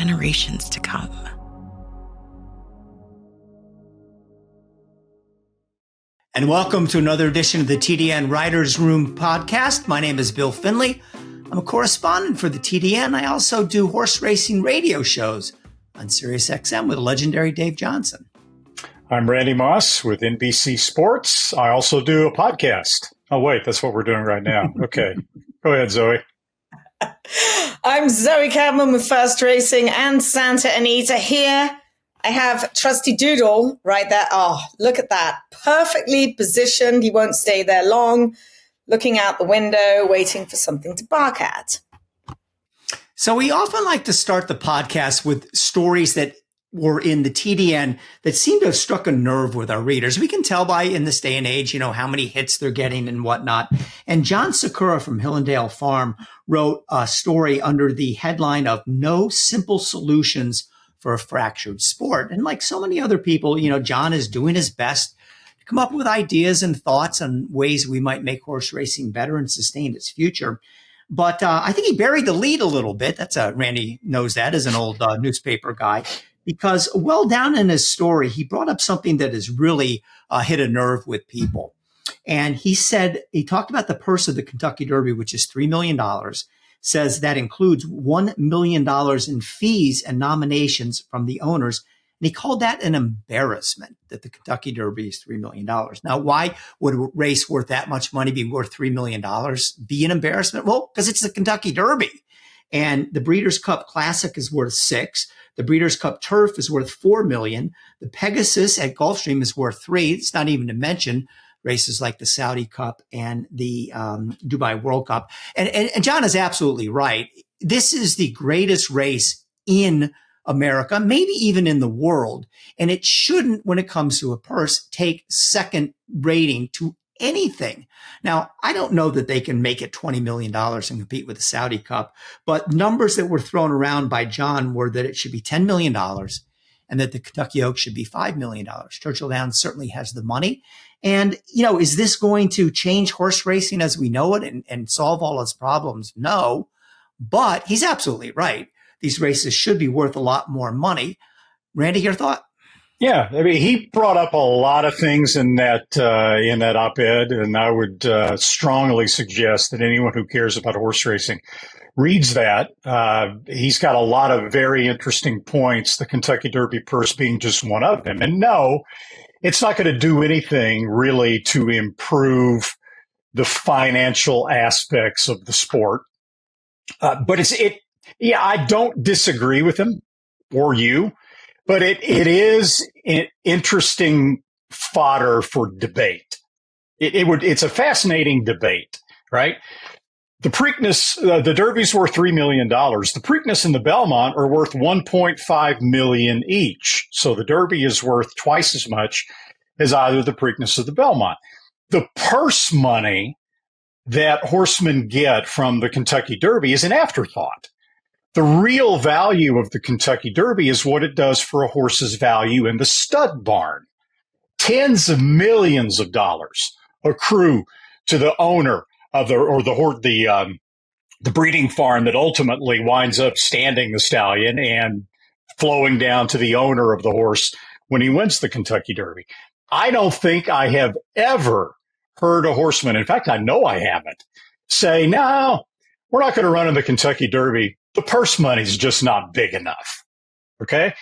generations to come. And welcome to another edition of the TDN Writers Room podcast. My name is Bill Finley. I'm a correspondent for the TDN. I also do horse racing radio shows on SiriusXM with legendary Dave Johnson. I'm Randy Moss with NBC Sports. I also do a podcast. Oh, wait, that's what we're doing right now. Okay. Go ahead, Zoe. I'm Zoe Cadman with First Racing and Santa Anita here. I have Trusty Doodle right there. Oh, look at that. Perfectly positioned. He won't stay there long. Looking out the window, waiting for something to bark at. So we often like to start the podcast with stories that were in the TDN that seem to have struck a nerve with our readers. We can tell by in this day and age, how many hits they're getting and whatnot. And John Sakura from Hillendale Farm wrote a story under the headline of No Simple Solutions for a Fractured Sport. And like so many other people, John is doing his best to come up with ideas and thoughts on ways we might make horse racing better and sustain its future. But I think he buried the lead a little bit. Randy knows that as an old newspaper guy, because well down in his story, he brought up something that has really hit a nerve with people. And he talked about the purse of the Kentucky Derby, which is $3 million. Says that includes $1 million in fees and nominations from the owners. And he called that an embarrassment that the Kentucky Derby is $3 million. Now, why would a race worth that much money be worth $3 million be an embarrassment? Well, because it's the Kentucky Derby. And the Breeders' Cup Classic is worth $6 million. The Breeders' Cup Turf is worth $4 million. The Pegasus at Gulfstream is worth $3 million. It's not even to mention races like the Saudi Cup and the Dubai World Cup. And John is absolutely right. This is the greatest race in America, maybe even in the world. And it shouldn't, when it comes to a purse, take second rating to anything. Now, I don't know that they can make it $20 million and compete with the Saudi Cup, but numbers that were thrown around by John were that it should be $10 million and that the Kentucky Oaks should be $5 million. Churchill Downs certainly has the money. And, is this going to change horse racing as we know it and solve all its problems? No, but he's absolutely right. These races should be worth a lot more money. Randy, your thought? Yeah, he brought up a lot of things in that op-ed, and I would strongly suggest that anyone who cares about horse racing reads that. He's got a lot of very interesting points, the Kentucky Derby purse being just one of them. And no, it's not going to do anything really to improve the financial aspects of the sport. But I don't disagree with him or you, but it is an interesting fodder for debate. It's a fascinating debate, right? The Preakness, the Derby's worth $3 million. The Preakness and the Belmont are worth $1.5 million each. So the Derby is worth twice as much as either the Preakness or the Belmont. The purse money that horsemen get from the Kentucky Derby is an afterthought. The real value of the Kentucky Derby is what it does for a horse's value in the stud barn. Tens of millions of dollars accrue to the owner of the breeding farm that ultimately winds up standing the stallion and flowing down to the owner of the horse when he wins the Kentucky Derby. I don't think I have ever heard a horseman, in fact, I know I haven't, say, no, we're not going to run in the Kentucky Derby. The purse money's just not big enough. Okay.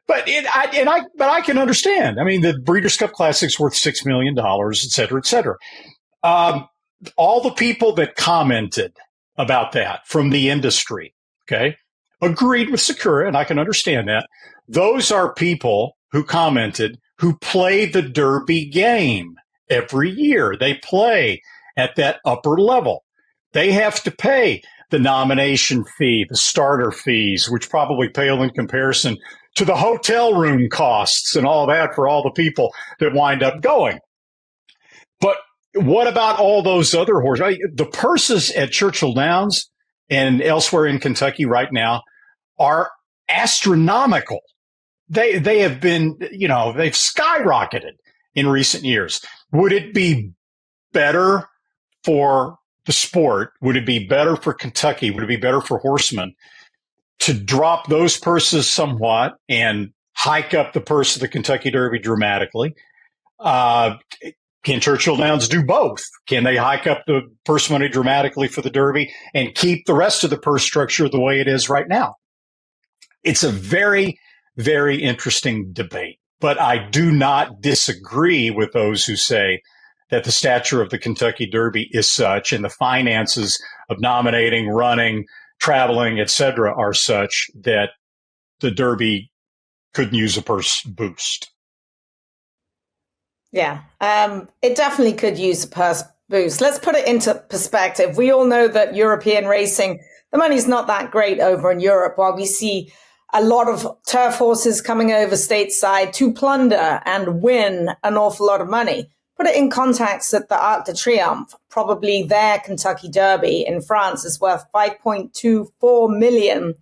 But I can understand. I mean, the Breeders' Cup Classic's worth $6 million, et cetera, et cetera. All the people that commented about that from the industry, okay, agreed with Sakura, and I can understand that. Those are people who commented who play the Derby game every year. They play at that upper level. They have to pay the nomination fee, the starter fees, which probably pale in comparison to the hotel room costs and all that for all the people that wind up going. But what about all those other horses? The purses at Churchill Downs and elsewhere in Kentucky right now are astronomical. They have been, they've skyrocketed in recent years. Would it be better for the sport? Would it be better for Kentucky? Would it be better for horsemen to drop those purses somewhat and hike up the purse of the Kentucky Derby dramatically. Can Churchill Downs do both? Can they hike up the purse money dramatically for the Derby and keep the rest of the purse structure the way it is right now? It's a very, very interesting debate. But I do not disagree with those who say that the stature of the Kentucky Derby is such and the finances of nominating, running, traveling, et cetera, are such that the Derby could use a purse boost. Yeah, it definitely could use a purse boost. Let's put it into perspective. We all know that European racing, the money's not that great over in Europe, while we see a lot of turf horses coming over stateside to plunder and win an awful lot of money. Put it in context that the Arc de Triomphe, probably their Kentucky Derby in France, is worth $5.24 million.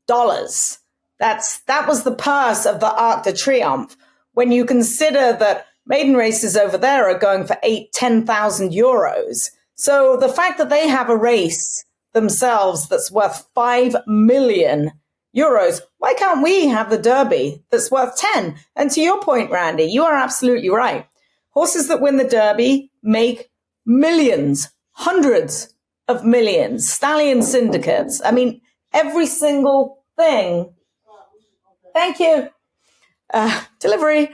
That was the purse of the Arc de Triomphe. When you consider that maiden races over there are going for 10,000 euros. So the fact that they have a race themselves that's worth 5 million euros, why can't we have the Derby that's worth 10? And to your point, Randy, you are absolutely right. Horses that win the Derby make millions, hundreds of millions, stallion syndicates. I mean, every single thing. Thank you. Delivery.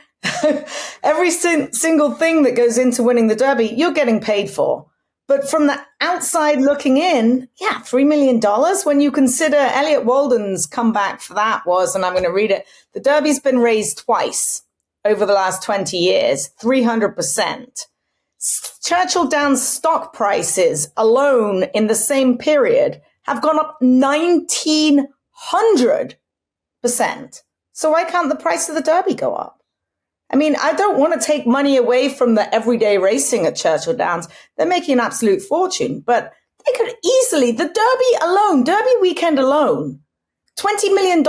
Every single thing that goes into winning the Derby, you're getting paid for. But from the outside looking in, yeah, $3 million. When you consider Elliot Walden's comeback for that was, and I'm going to read it, the Derby's been raised twice over the last 20 years, 300%. Churchill Downs stock prices alone in the same period have gone up 1,900%. So why can't the price of the Derby go up? I mean, I don't want to take money away from the everyday racing at Churchill Downs. They're making an absolute fortune, but they could easily, the Derby alone, Derby weekend alone, $20 million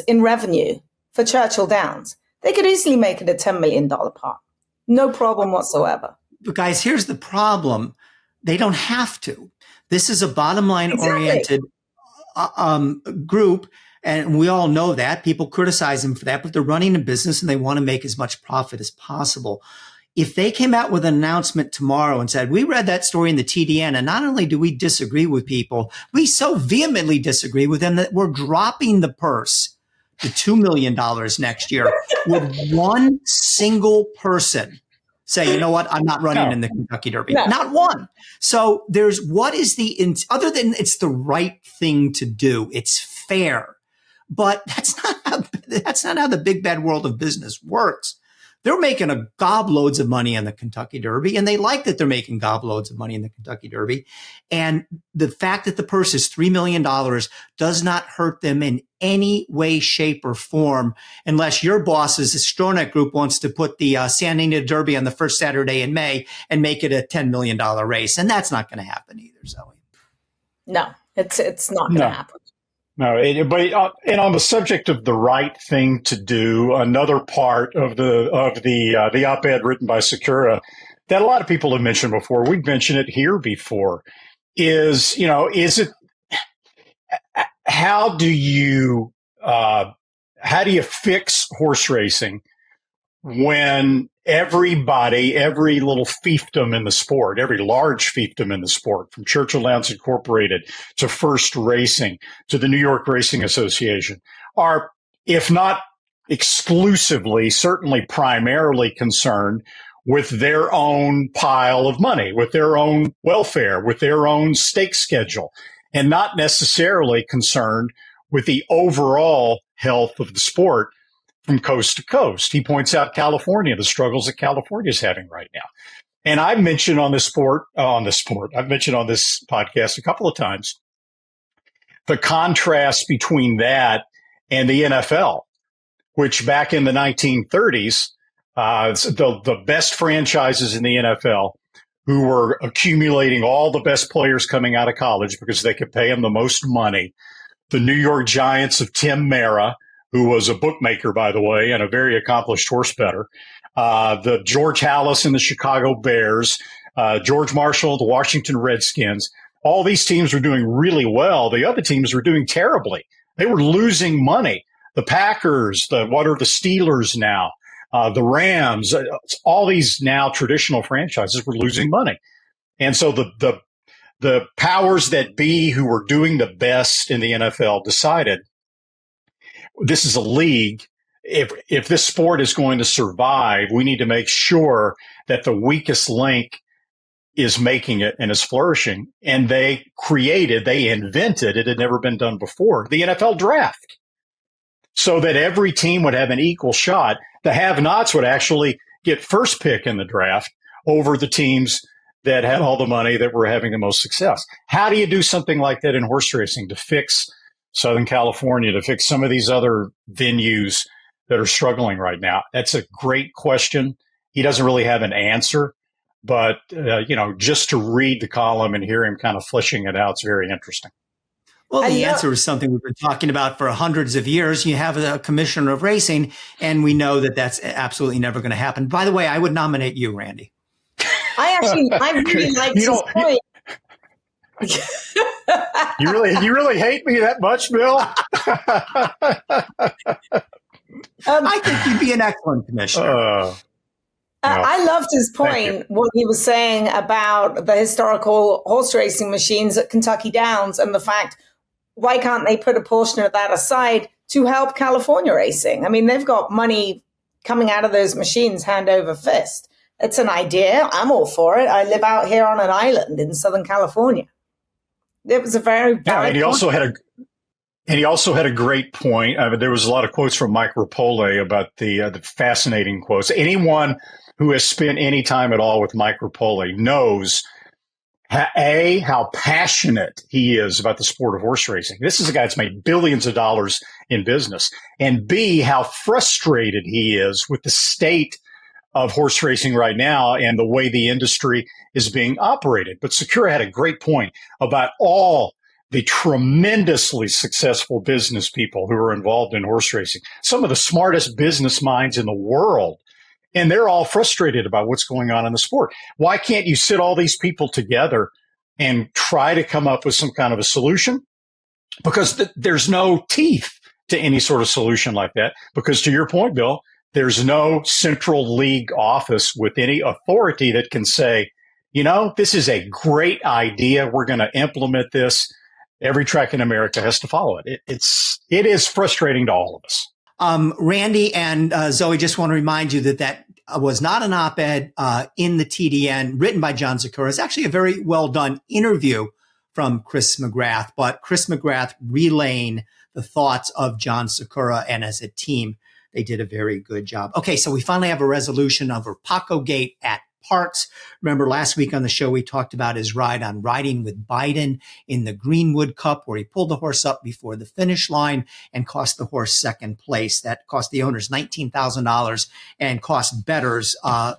in revenue for Churchill Downs. They could easily make it a $10 million part. No problem whatsoever. But guys, here's the problem. They don't have to. This is a bottom line oriented group. And we all know that. People criticize them for that, but they're running a business and they want to make as much profit as possible. If they came out with an announcement tomorrow and said, we read that story in the TDN, and not only do we disagree with people, we so vehemently disagree with them that we're dropping the purse to $2 million next year. Would one single person say, you know what, I'm not running in the Kentucky Derby? No. Not one. So there's, what is other than it's the right thing to do. It's fair. But that's not how the big bad world of business works. They're making a gobloads of money in the Kentucky Derby, and they like that they're making gobloads of money in the Kentucky Derby. And the fact that the purse is $3 million does not hurt them in any way, shape, or form, unless your boss's Stronach Group wants to put the San Antonio Derby on the first Saturday in May and make it a $10 million race. And that's not going to happen either, Zoe. No, it's not going to happen. No, and on the subject of the right thing to do, another part of the op-ed written by Sakura that a lot of people have mentioned before, we've mentioned it here before, is how do you fix horse racing when every little fiefdom in the sport, every large fiefdom in the sport, from Churchill Downs Incorporated to First Racing to the New York Racing Association, are, if not exclusively, certainly primarily concerned with their own pile of money, with their own welfare, with their own stake schedule, and not necessarily concerned with the overall health of the sport from coast to coast. He points out California, the struggles that California is having right now. And I've mentioned I've mentioned on this podcast a couple of times, the contrast between that and the NFL, which back in the 1930s, the best franchises in the NFL who were accumulating all the best players coming out of college because they could pay them the most money, the New York Giants of Tim Mara, who was a bookmaker, by the way, and a very accomplished horse bettor, the George Halas and the Chicago Bears, George Marshall, the Washington Redskins. All these teams were doing really well. The other teams were doing terribly. They were losing money. The Packers, what are the Steelers now? The Rams, all these now traditional franchises were losing money. And so the powers that be who were doing the best in the NFL decided this is a league. If this sport is going to survive, we need to make sure that the weakest link is making it and is flourishing. And they invented, it had never been done before, the NFL draft, so that every team would have an equal shot. The have-nots would actually get first pick in the draft over the teams that had all the money that were having the most success. How do you do something like that in horse racing to fix Southern California, to fix some of these other venues that are struggling right now? That's a great question. He doesn't really have an answer, but just to read the column and hear him kind of fleshing it out, it's very interesting. Well, the answer is something we've been talking about for hundreds of years. You have a commissioner of racing, and we know that that's absolutely never going to happen. By the way, I would nominate you, Randy. I really like his point. You really hate me that much, Bill? I think you'd be an excellent commissioner. I loved his point, what he was saying about the historical horse racing machines at Kentucky Downs and the fact, why can't they put a portion of that aside to help California racing? I mean, they've got money coming out of those machines hand over fist. It's an idea. I'm all for it. I live out here on an island in Southern California. It was a very valid and he also had a great point. There was a lot of quotes from Mike Rapole about the fascinating quotes. Anyone who has spent any time at all with Mike Rapole knows how passionate he is about the sport of horse racing. This is a guy that's made billions of dollars in business, and B, how frustrated he is with the state of horse racing right now and the way the industry is being operated. But Sakura had a great point about all the tremendously successful business people who are involved in horse racing, some of the smartest business minds in the world. And they're all frustrated about what's going on in the sport. Why can't you sit all these people together and try to come up with some kind of a solution? Because there's no teeth to any sort of solution like that. Because to your point, Bill, there's no central league office with any authority that can say, this is a great idea. We're going to implement this. Every track in America has to follow it. It is frustrating to all of us. Randy and Zoe, just want to remind you that was not an op-ed in the TDN written by John Sakura. It's actually a very well done interview from Chris McGrath, but Chris McGrath relaying the thoughts of John Sakura, and as a team, they did a very good job. Okay, so we finally have a resolution over Paco Gate at Parks. Remember last week on the show, we talked about his ride on Riding with Biden in the Greenwood Cup, where he pulled the horse up before the finish line and cost the horse second place. That cost the owners $19,000 and cost bettors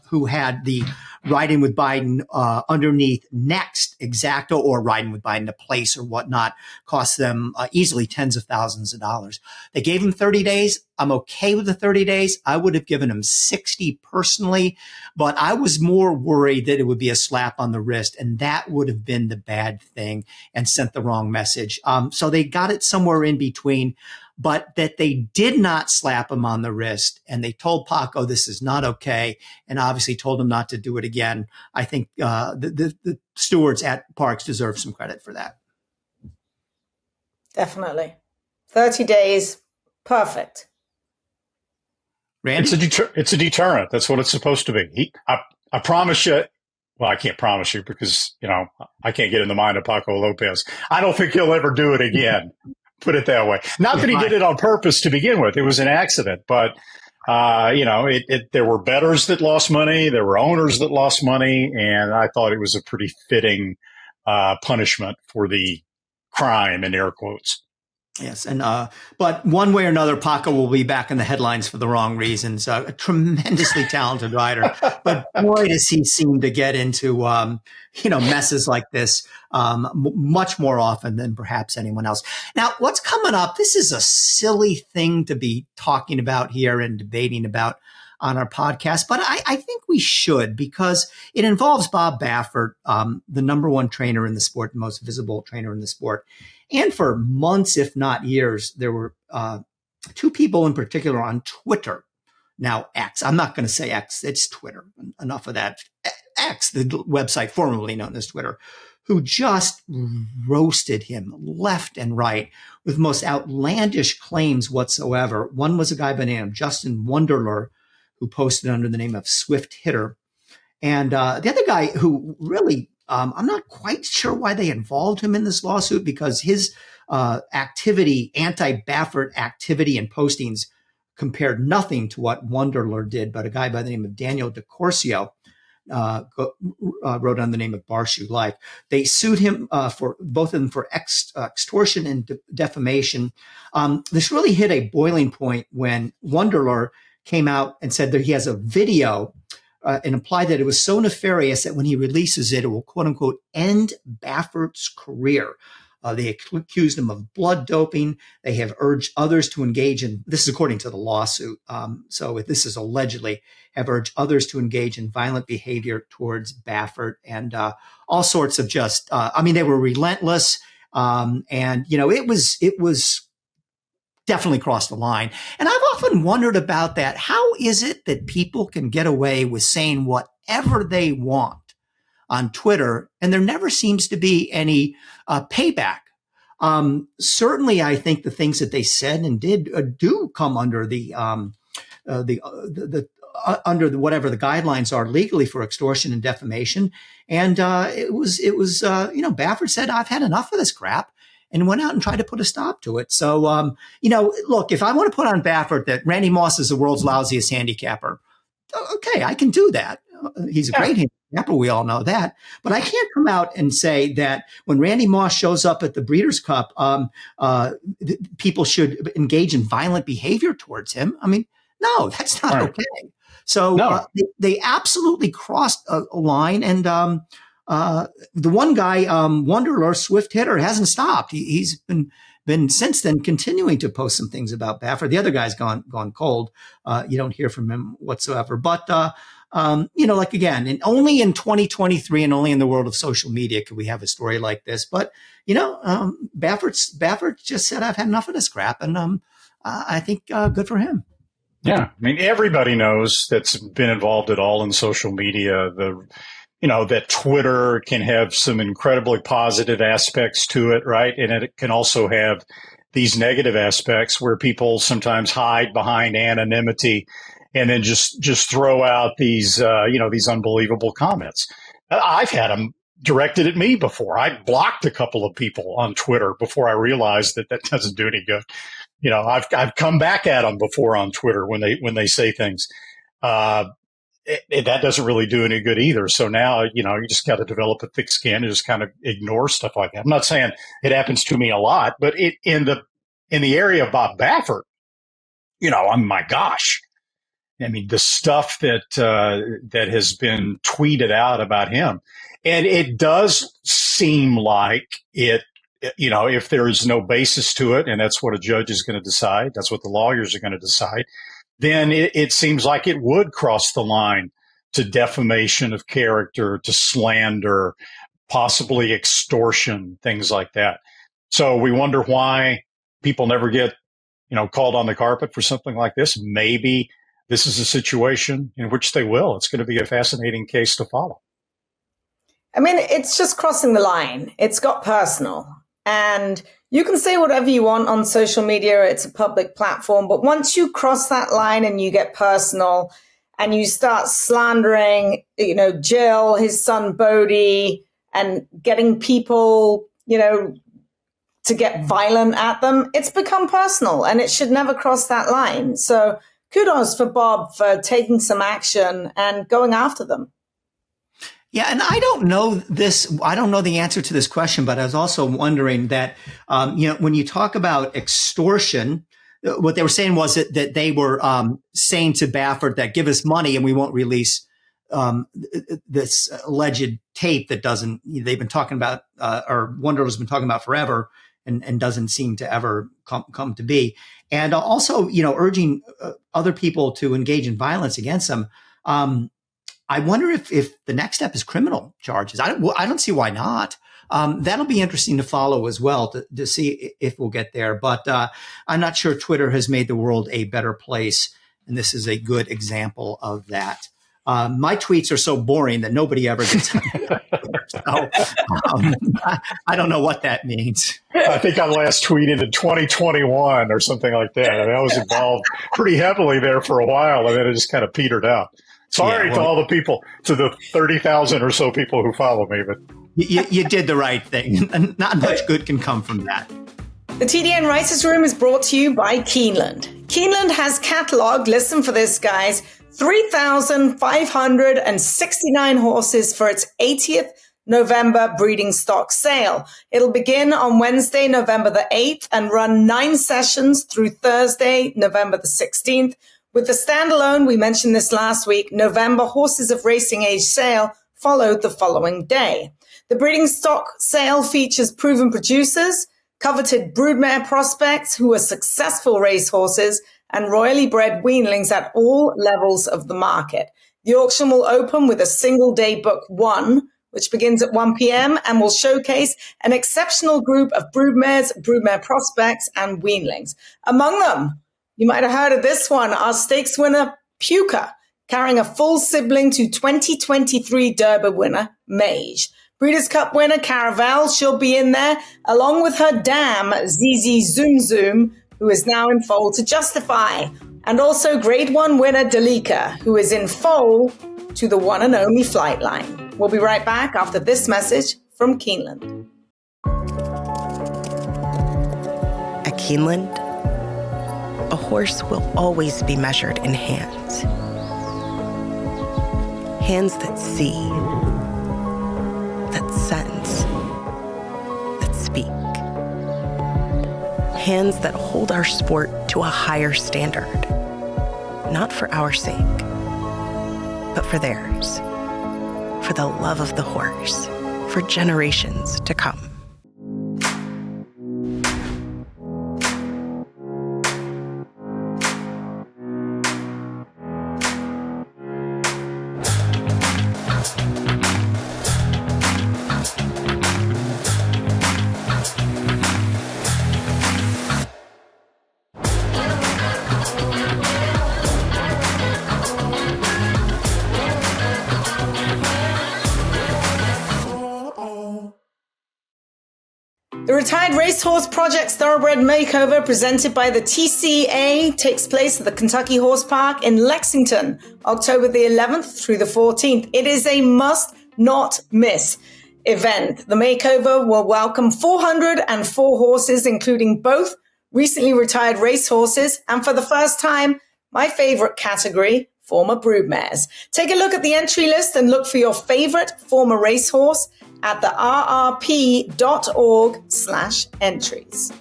who had the Riding with Biden underneath next exacto or Riding with Biden to place or whatnot, cost them easily tens of thousands of dollars. They gave him 30 days. I'm okay with the 30 days. I would have given him 60 personally, but I was more worried that it would be a slap on the wrist, and that would have been the bad thing and sent the wrong message. So they got it somewhere in between, but that they did not slap him on the wrist, and they told Paco this is not okay, and obviously told him not to do it again. I think the stewards at Parks deserve some credit for that. Definitely. 30 days, perfect. Randy? It's a deterrent. That's what it's supposed to be. I promise you. Well, I can't promise you because, I can't get in the mind of Paco Lopez. I don't think he'll ever do it again. Put it that way. Not that he did it on purpose to begin with. It was an accident. But, there were bettors that lost money. There were owners that lost money. And I thought it was a pretty fitting punishment for the crime, in air quotes. Yes. And, but one way or another, Paco will be back in the headlines for the wrong reasons. A tremendously talented rider, but boy, does he seem to get into, messes like this, much more often than perhaps anyone else. Now, what's coming up? This is a silly thing to be talking about here and debating about. on our podcast, but I think we should because it involves Bob Baffert, the number one trainer in the sport, the most visible trainer in the sport. And for months, if not years, there were two people in particular on Twitter. Now, X. I'm not going to say X. It's Twitter. Enough of that. X, the website formerly known as Twitter, who just roasted him left and right with most outlandish claims whatsoever. One was a guy by the name of Justin Wunderler, who posted under the name of Swift Hitter. And the other guy who really, I'm not quite sure why they involved him in this lawsuit because his activity, anti-Baffert activity and postings compared nothing to what Wunderler did, but a guy by the name of Daniel DeCorsio wrote on the name of Barshoe Life. They sued him for both of them for extortion and defamation. This really hit a boiling point when Wunderler came out and said that he has a video and implied that it was so nefarious that when he releases it, it will quote unquote end Baffert's career. They accused him of blood doping. They have urged others to engage in, this is according to the lawsuit. So if this is allegedly, have urged others to engage in violent behavior towards Baffert and all sorts of just, they were relentless. And, it was definitely crossed the line. And I've often wondered about that. How is it that people can get away with saying whatever they want on Twitter, and there never seems to be any payback? Certainly, I think the things that they said and did do come under under whatever the guidelines are legally for extortion and defamation. And it was Baffert said, "I've had enough of this crap," and went out and tried to put a stop to it. So, look, if I want to put on Baffert that Randy Moss is the world's lousiest handicapper, okay, I can do that. He's a great handicapper. We all know that. But I can't come out and say that when Randy Moss shows up at the Breeders' Cup, people should engage in violent behavior towards him. I mean, no, that's not okay. So they absolutely crossed a line. And the one guy, Wunderler, Swift Hitter, hasn't stopped. He's been since then continuing to post some things about Baffert. The other guy's gone cold. You don't hear from him whatsoever. But again, and only in 2023 and only in the world of social media could we have a story like this. But Baffert just said, "I've had enough of this crap," and I think good for him. Yeah, I mean, everybody knows that's been involved at all in social media. That Twitter can have some incredibly positive aspects to it, right? And it can also have these negative aspects where people sometimes hide behind anonymity and then just throw out these unbelievable comments. I've had them directed at me before. I blocked a couple of people on Twitter before I realized that doesn't do any good. I've come back at them before on Twitter when they say things. That doesn't really do any good either. So now, you just got to develop a thick skin and just kind of ignore stuff like that. I'm not saying it happens to me a lot, but in the area of Bob Baffert, my gosh. I mean, the stuff that has been tweeted out about him, and it does seem like it, if there is no basis to it, and that's what a judge is going to decide, that's what the lawyers are going to decide, then it seems like it would cross the line to defamation of character, to slander, possibly extortion, things like that. So we wonder why people never get, called on the carpet for something like this. Maybe this is a situation in which they will. It's going to be a fascinating case to follow. I mean, it's just crossing the line. It's got personal. And you can say whatever you want on social media. It's a public platform. But once you cross that line and you get personal and you start slandering, Jill, his son Bodie, and getting people, to get violent at them, it's become personal and it should never cross that line. So kudos for Bob for taking some action and going after them. Yeah, and I don't know the answer to this question, but I was also wondering that, when you talk about extortion, what they were saying was that they were saying to Baffert that give us money and we won't release this alleged tape that they've been talking about, or Wunderler's been talking about forever, and doesn't seem to ever come to be. And also, urging other people to engage in violence against them. I wonder if the next step is criminal charges. I don't see why not. That'll be interesting to follow as well to see if we'll get there. But I'm not sure Twitter has made the world a better place. And this is a good example of that. My tweets are so boring that nobody ever gets on Twitter. So I don't know what that means. I think I last tweeted in 2021 or something like that. I was involved pretty heavily there for a while, and then it just kind of petered out. Sorry to all the people, to the 30,000 or so people who follow me, but you did the right thing. And not much good can come from that. The TDN Writers Room is brought to you by Keeneland. Keeneland has cataloged, listen for this, guys, 3,569 horses for its 80th November breeding stock sale. It'll begin on Wednesday, November the 8th, and run 9 sessions through Thursday, November the 16th. With the standalone, we mentioned this last week, November Horses of Racing Age sale followed the following day. The breeding stock sale features proven producers, coveted broodmare prospects who are successful racehorses, and royally bred weanlings at all levels of the market. The auction will open with a single day book 1, which begins at 1 p.m. and will showcase an exceptional group of broodmares, broodmare prospects, and weanlings. Among them, you might have heard of this one, our stakes winner, Puka, carrying a full sibling to 2023 Derby winner, Mage. Breeders' Cup winner, Caravel, she'll be in there, along with her dam, Zizi Zoom Zoom, who is now in foal to Justify. And also Grade 1 winner, Delika, who is in foal to the one and only Flightline. We'll be right back after this message from Keeneland. At Keeneland, a horse will always be measured in hands. Hands that see, that sense, that speak. Hands that hold our sport to a higher standard. Not for our sake, but for theirs. For the love of the horse, for generations to come. The Retired Racehorse Project's Thoroughbred Makeover, presented by the TCA, takes place at the Kentucky Horse Park in Lexington, October the 11th through the 14th. It is a must-not-miss event. The makeover will welcome 404 horses, including both recently retired racehorses, and for the first time, my favorite category, former broodmares. Take a look at the entry list and look for your favorite former racehorse at the rrp.org/entries.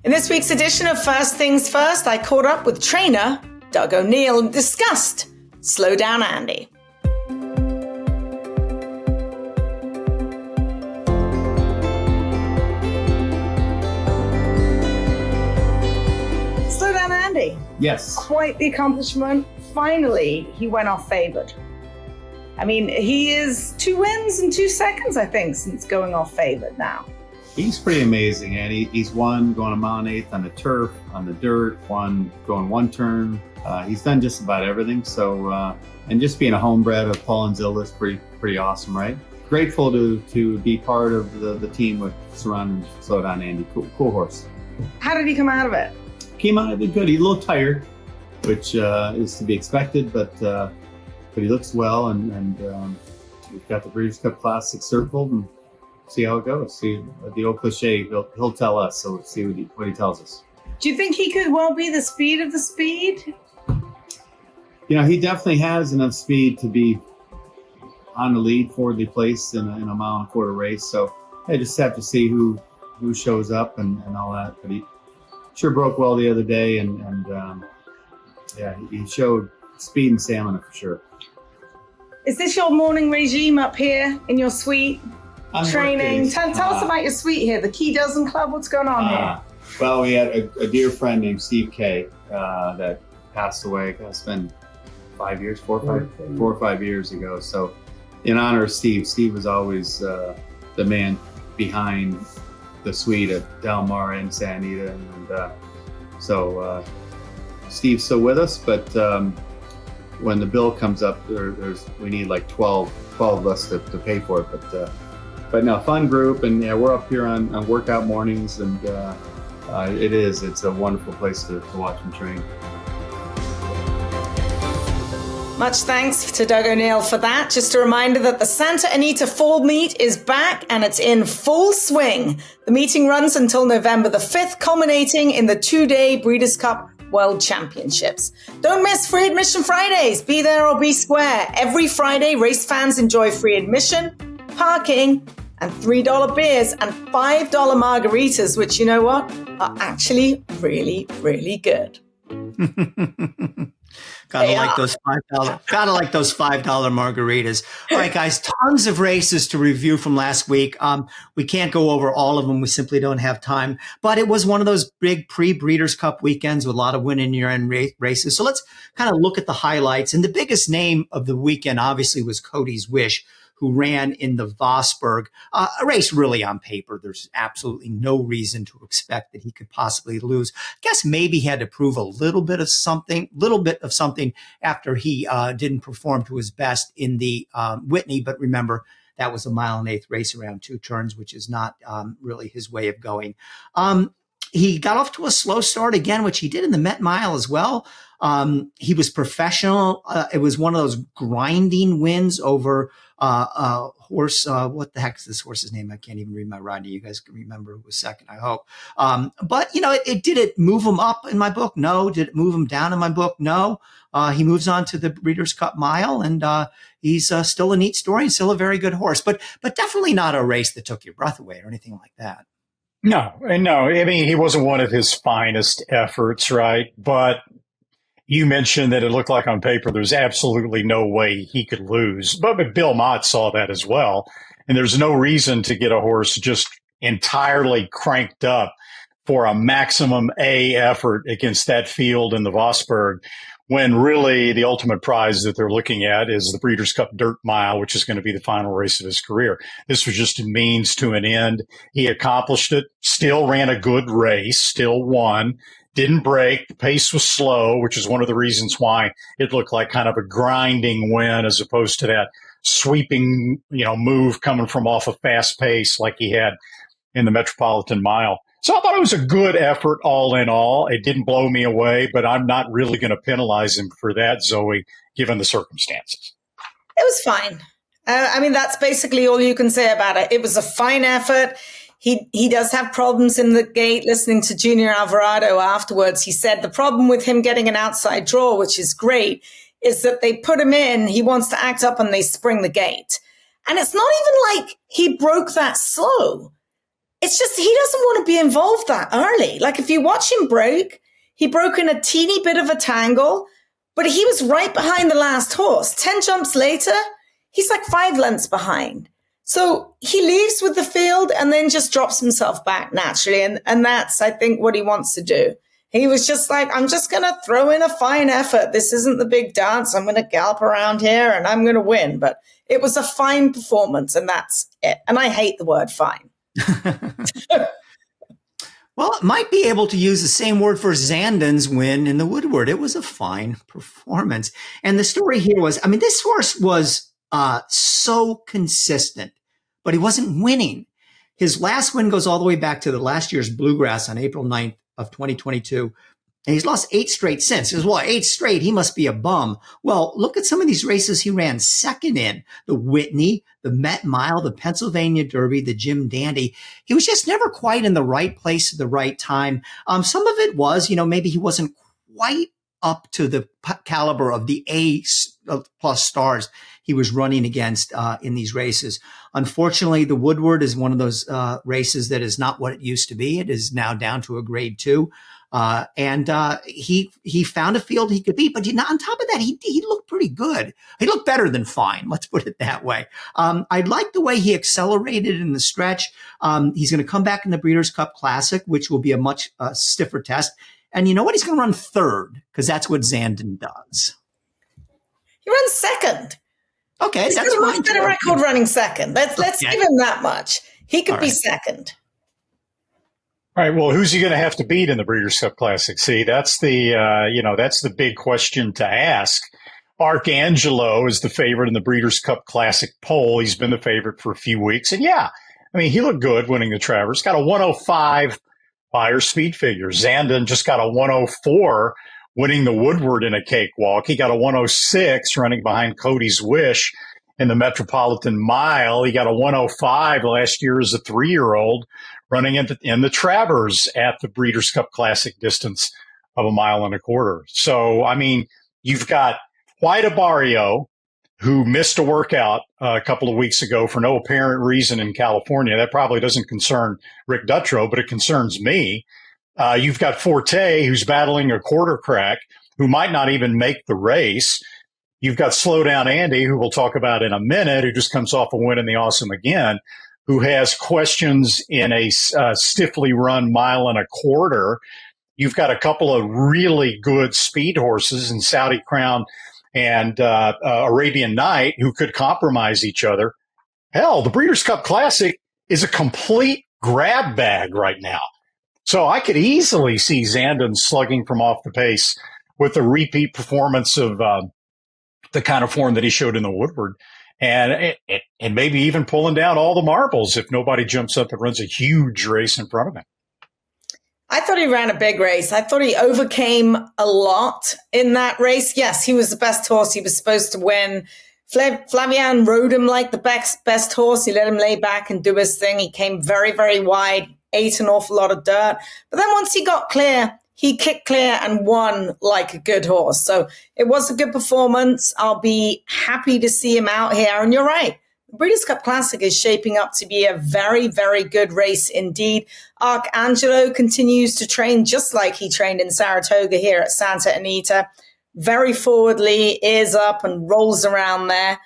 In this week's edition of First Things First, I caught up with trainer Doug O'Neill and discussed Slow Down Andy. Slow Down Andy. Yes. Quite the accomplishment. Finally, he went off favored. I mean, he is 2 wins and 2 seconds, I think, since going off favored now. He's pretty amazing, and he's won going a mile and eighth on the turf, on the dirt, won going 1 turn. He's done just about everything. So, and just being a homebred of Paul and Zilda is pretty awesome, right? Grateful to be part of the team with surrounding Slow Down Andy. Cool horse. How did he come out of it? Came out of it good. He's a little tired, which is to be expected, but he looks well, and we've got the Breeders' Cup Classic circled, and see how it goes. See the old cliche, he'll tell us, so we'll see what he tells us. Do you think he could well be the speed of the speed? You know, he definitely has enough speed to be on the lead for the place in a 1.25 mile race. So I just have to see who shows up and all that. But he sure broke well the other day, and yeah, he showed speed and stamina for sure. Is this your morning regime up here in your suite? training. Tell us about your suite here, the Key Dozen Club. What's going on here? Well, we had a dear friend named Steve K that passed away. It's been 5 years, 4 or 5 years ago. So in honor of Steve was always the man behind the suite at Del Mar and Santa Anita. And so Steve's still with us, but when the bill comes up, we need like 12 of us to pay for it. But no, fun group, and yeah, we're up here on workout mornings, and it's a wonderful place to watch them train. Much thanks to Doug O'Neill for that. Just a reminder that the Santa Anita Fall Meet is back and it's in full swing. The meeting runs until November the 5th, culminating in the 2-day Breeders' Cup World Championships. Don't miss Free Admission Fridays. Be there or be square. Every Friday, race fans enjoy free admission, parking, and $3 beers and $5 margaritas, which, you know what, are actually really, really good. Gotta like those $5 margaritas. All right, guys, tons of races to review from last week. We can't go over all of them. We simply don't have time. But it was one of those big pre-Breeders' Cup weekends with a lot of win-in-your-end races. So let's kind of look at the highlights. And the biggest name of the weekend, obviously, was Cody's Wish, who ran in the Vosburg, a race really on paper. There's absolutely no reason to expect that he could possibly lose. I guess maybe he had to prove a little bit of something after he didn't perform to his best in the Whitney. But remember, that was a 1 1/8 race around 2 turns, which is not really his way of going. He got off to a slow start again, which he did in the Met Mile as well. He was professional. It was one of those grinding wins over a horse. What the heck is this horse's name? I can't even read my writing. You guys can remember who was second, I hope. But, did it move him up in my book? No. Did it move him down in my book? No. He moves on to the Breeders' Cup Mile, and he's still a neat story and still a very good horse. But definitely not a race that took your breath away or anything like that. No. I mean, he wasn't one of his finest efforts, right? But you mentioned that it looked like on paper there's absolutely no way he could lose. But Bill Mott saw that as well. And there's no reason to get a horse just entirely cranked up for a maximum A effort against that field in the Vosburg, when really the ultimate prize that they're looking at is the Breeders' Cup Dirt Mile, which is going to be the final race of his career. This was just a means to an end. He accomplished it, still ran a good race, still won, didn't break. The pace was slow, which is one of the reasons why it looked like kind of a grinding win as opposed to that sweeping, move coming from off a fast pace like he had in the Metropolitan Mile. So I thought it was a good effort all in all. It didn't blow me away, but I'm not really going to penalize him for that, Zoe, given the circumstances. It was fine. That's basically all you can say about it. It was a fine effort. He does have problems in the gate. Listening to Junior Alvarado afterwards, he said the problem with him getting an outside draw, which is great, is that they put him in, he wants to act up and they spring the gate. And it's not even like he broke that slow. It's just he doesn't want to be involved that early. Like if you watch him break, he broke in a teeny bit of a tangle, but he was right behind the last horse. 10 jumps later, he's like 5 lengths behind. So he leaves with the field and then just drops himself back naturally. And that's, I think, what he wants to do. He was just like, I'm just going to throw in a fine effort. This isn't the big dance. I'm going to gallop around here and I'm going to win. But it was a fine performance and that's it. And I hate the word fine. Well, it might be able to use the same word for Zandon's win in the Woodward. It was a fine performance. And the story here was, this horse was so consistent, but he wasn't winning. His last win goes all the way back to the last year's Bluegrass on April 9th of 2022. And he's lost 8 straight since. He says, well, 8 straight, he must be a bum. Well, look at some of these races he ran second in. The Whitney, the Met Mile, the Pennsylvania Derby, the Jim Dandy. He was just never quite in the right place at the right time. Some of it was, maybe he wasn't quite up to the caliber of the A plus stars he was running against in these races. Unfortunately, the Woodward is one of those races that is not what it used to be. It is now down to a grade 2. And he found a field he could beat. But on top of that, he looked pretty good. He looked better than fine. Let's put it that way. I like the way he accelerated in the stretch. He's going to come back in the Breeders' Cup Classic, which will be a much stiffer test. And you know what? He's going to run third because that's what Zandon does. He runs second. Okay, he's that's got a much better record running second. Let's give him that much. He could be second. All right. Well, who's he going to have to beat in the Breeders' Cup Classic? See, that's the big question to ask. Arcangelo is the favorite in the Breeders' Cup Classic poll. He's been the favorite for a few weeks. And yeah, I mean, he looked good winning the Travers. Got a 105 buyer speed figure. Zandon just got a 104 winning the Woodward in a cakewalk. He got a 106 running behind Cody's Wish in the Metropolitan Mile. He got a 105 last year as a 3-year-old running in the Travers at the Breeders' Cup Classic distance of 1.25 miles. So, I mean, you've got White Abarrio, who missed a workout a couple of weeks ago for no apparent reason in California. That probably doesn't concern Rick Dutrow, but it concerns me. You've got Forte, who's battling a quarter crack, who might not even make the race. You've got Slow Down Andy, who we'll talk about in a minute, who just comes off a win in the Awesome Again, who has questions in a stiffly run 1.25 miles. You've got a couple of really good speed horses in Saudi Crown and Arabian Night who could compromise each other. Hell, the Breeders' Cup Classic is a complete grab bag right now. So I could easily see Zandon slugging from off the pace with a repeat performance of the kind of form that he showed in the Woodward, and maybe even pulling down all the marbles if nobody jumps up and runs a huge race in front of him. I thought he ran a big race. I thought he overcame a lot in that race. Yes, he was the best horse. He was supposed to win. Flavian rode him like the best horse. He let him lay back and do his thing. He came very, very wide, ate an awful lot of dirt. But then once he got clear, he kicked clear and won like a good horse. So it was a good performance. I'll be happy to see him out here. And you're right. The Breeders' Cup Classic is shaping up to be a very, very good race indeed. Arcangelo continues to train just like he trained in Saratoga here at Santa Anita. Very forwardly, ears up and rolls around there.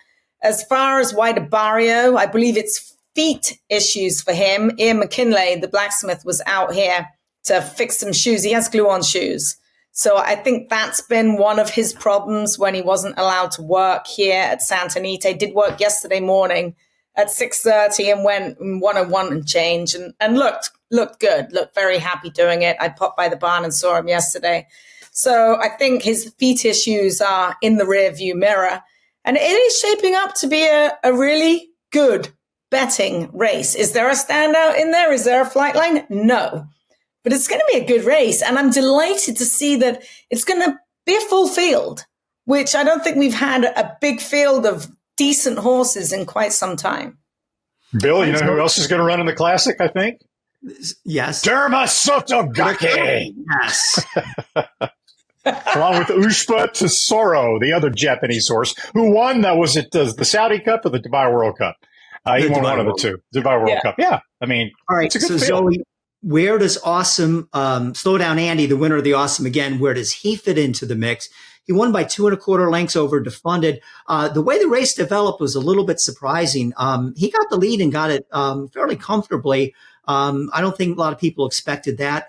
As far as White Abarrio, I believe it's feet issues for him. Ian McKinley, the blacksmith, was out here to fix some shoes. He has glue-on shoes. So I think that's been one of his problems when he wasn't allowed to work here at Santa Anita. He did work yesterday morning at 6:30 and went 101 and change and looked good, looked very happy doing it. I popped by the barn and saw him yesterday. So I think his feet issues are in the rear view mirror. And it is shaping up to be a really good betting race. Is there a standout in there? Is there a flight line? No. But it's going to be a good race. And I'm delighted to see that it's going to be a full field, which I don't think we've had a big field of decent horses in quite some time. Bill, you know who else is going to run in the Classic, I think? Yes. Derma Sotogake. Yes. Along with Ushba Tesoro, the other Japanese horse, who won, was it the Saudi Cup or the Dubai World Cup? He won one of the two. Dubai World Cup. Yeah. I mean, all right. It's a good so field. Zoe, where does Awesome, Slow Down Andy, the winner of the Awesome Again, where does he fit into the mix? He won by 2.25 lengths over Defunded. The way the race developed was a little bit surprising. He got the lead and got it fairly comfortably. I don't think a lot of people expected that.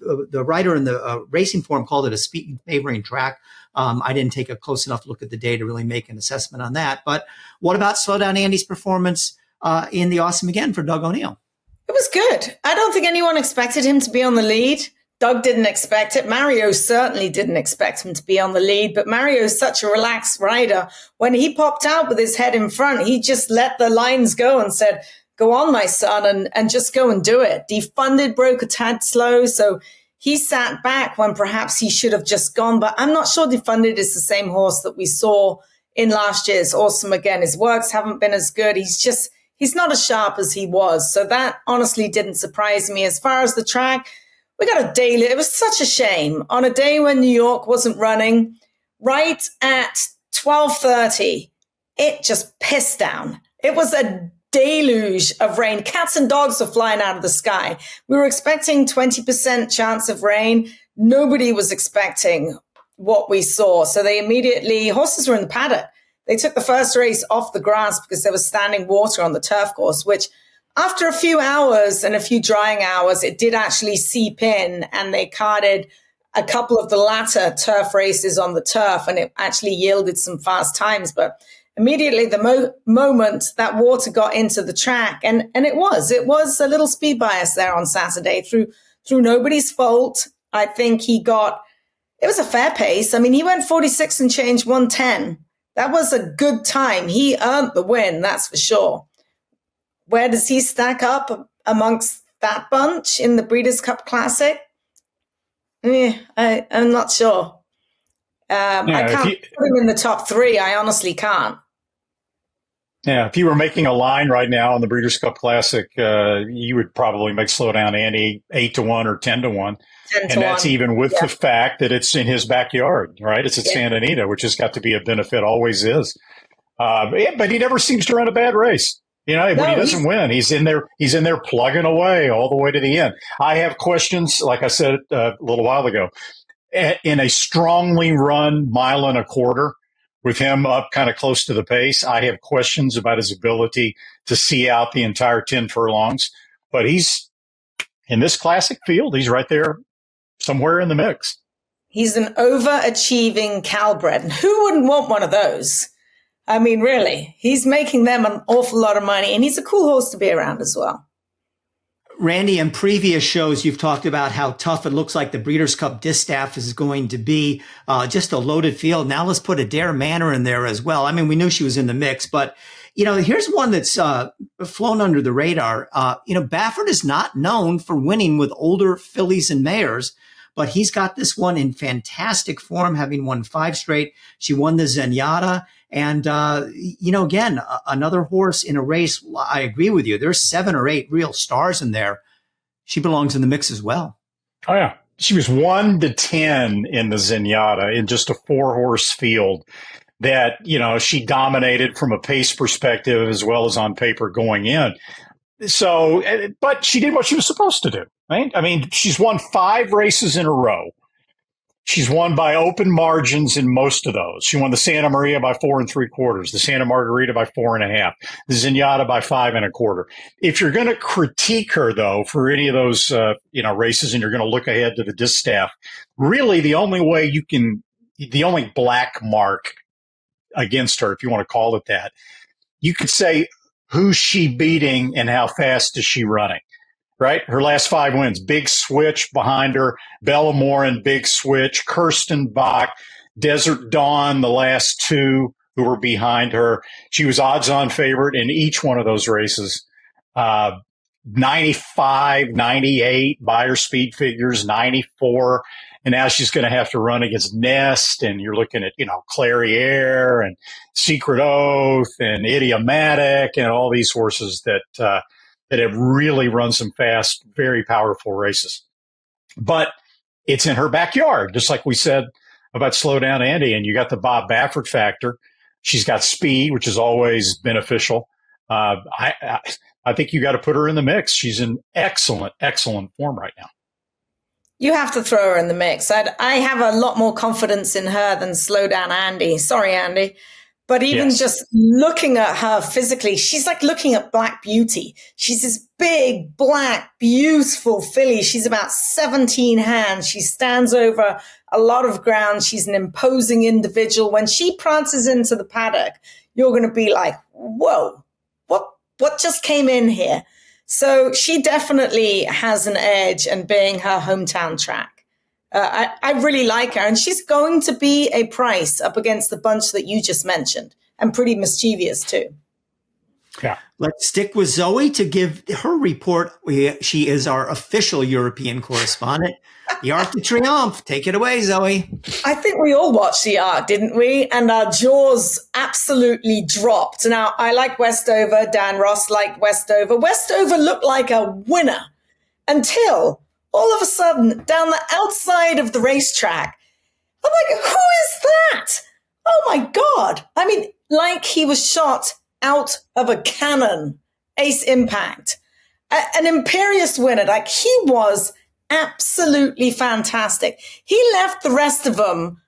The writer in the Racing Forum called it a speed favoring track. I didn't take a close enough look at the data to really make an assessment on that. But what about Slow Down Andy's performance in the Awesome Again for Doug O'Neill? It was good. I don't think anyone expected him to be on the lead. Doug didn't expect it. Mario certainly didn't expect him to be on the lead, but Mario is such a relaxed rider. When he popped out with his head in front, he just let the lines go and said, "Go on, my son, and just go and do it." Defunded broke a tad slow, so he sat back when perhaps he should have just gone. But I'm not sure Defunded is the same horse that we saw in last year's Awesome Again. His works haven't been as good. He's not as sharp as he was. So that honestly didn't surprise me. As far as the track, we got a daily. It was such a shame. On a day when New York wasn't running, right at 12:30, it just pissed down. It was a deluge of rain. Cats and dogs were flying out of the sky. We were expecting 20% chance of rain. nobody was expecting what we saw. So horses were in the paddock. They took the first race off the grass because there was standing water on the turf course, which after a few hours and a few drying hours, it did actually seep in, and they carted a couple of the latter turf races on the turf, and it actually yielded some fast times. But immediately the moment that water got into the track, and it was a little speed bias there on Saturday through nobody's fault. I think it was a fair pace. I mean, he went 46 and change 110. That was a good time. He earned the win, that's for sure. Where does he stack up amongst that bunch in the Breeders' Cup Classic? I'm not sure. I can't put him in the top 3. I honestly can't. Yeah, if you were making a line right now in the Breeders' Cup Classic, you would probably make Slowdown Andy 8-1 or 10-1. And that's even with the fact that it's in his backyard, right? It's at Santa Anita, which has got to be a benefit, always is. But he never seems to run a bad race. When he doesn't win, he's in there plugging away all the way to the end. I have questions, like I said a little while ago, in a strongly run 1.25 miles with him up kind of close to the pace. I have questions about his ability to see out the entire 10 furlongs, but he's in this classic field. He's right there somewhere in the mix. He's an overachieving Calbred. And who wouldn't want one of those? I mean, really, he's making them an awful lot of money, and he's a cool horse to be around as well. Randy, in previous shows, you've talked about how tough it looks like the Breeders' Cup Distaff is going to be, just a loaded field. Now let's put Adair Manor in there as well. I mean, we knew she was in the mix, but, here's one that's flown under the radar. Baffert is not known for winning with older fillies and mares, but he's got this one in fantastic form, having won 5 straight. She won the Zenyatta. And, again, another horse in a race. I agree with you. There's 7 or 8 real stars in there. She belongs in the mix as well. Oh, yeah. She was 1-10 in the Zenyatta in just a 4-horse field that, she dominated from a pace perspective as well as on paper going in. So, but she did what she was supposed to do, right? I mean, she's won 5 races in a row. She's won by open margins in most of those. She won the Santa Maria by 4 3/4, the Santa Margarita by 4 1/2, the Zenyatta by 5 1/4. If you're going to critique her, though, for any of those races, and you're going to look ahead to the distaff, really the only black mark against her, if you want to call it that, you could say who's she beating and how fast is she running. Right? Her last 5 wins, big switch behind her, Bellamorin, big switch, Kirsten Bach, Desert Dawn, the last 2 who were behind her. She was odds-on favorite in each one of those races. 95, 98, buyer speed figures, 94. And now she's going to have to run against Nest, and you're looking at, Clairiere and Secret Oath and Idiomatic and all these horses that have really run some fast, very powerful races. But it's in her backyard, just like we said about Slowdown Andy. And you got the Bob Baffert factor. She's got speed, which is always beneficial. I think you got to put her in the mix. She's in excellent, excellent form right now. You have to throw her in the mix. I have a lot more confidence in her than Slowdown Andy. Sorry, Andy. But even just looking at her physically, she's like looking at Black Beauty. She's this big, black, beautiful filly. She's about 17 hands. She stands over a lot of ground. She's an imposing individual. When she prances into the paddock, you're going to be like, whoa, what just came in here? So she definitely has an edge in being her hometown track. I really like her, and she's going to be a price up against the bunch that you just mentioned, and pretty mischievous too. Yeah. Let's stick with Zoe to give her report. She is our official European correspondent. The Arc de Triomphe. Take it away, Zoe. I think we all watched the Arc, didn't we? And our jaws absolutely dropped. Now, I like Westover. Dan Ross liked Westover. Westover looked like a winner until all of a sudden, down the outside of the racetrack, I'm like, who is that? Oh my God. I mean, like he was shot out of a cannon. Ace Impact. An imperious winner. Like he was absolutely fantastic. He left the rest of them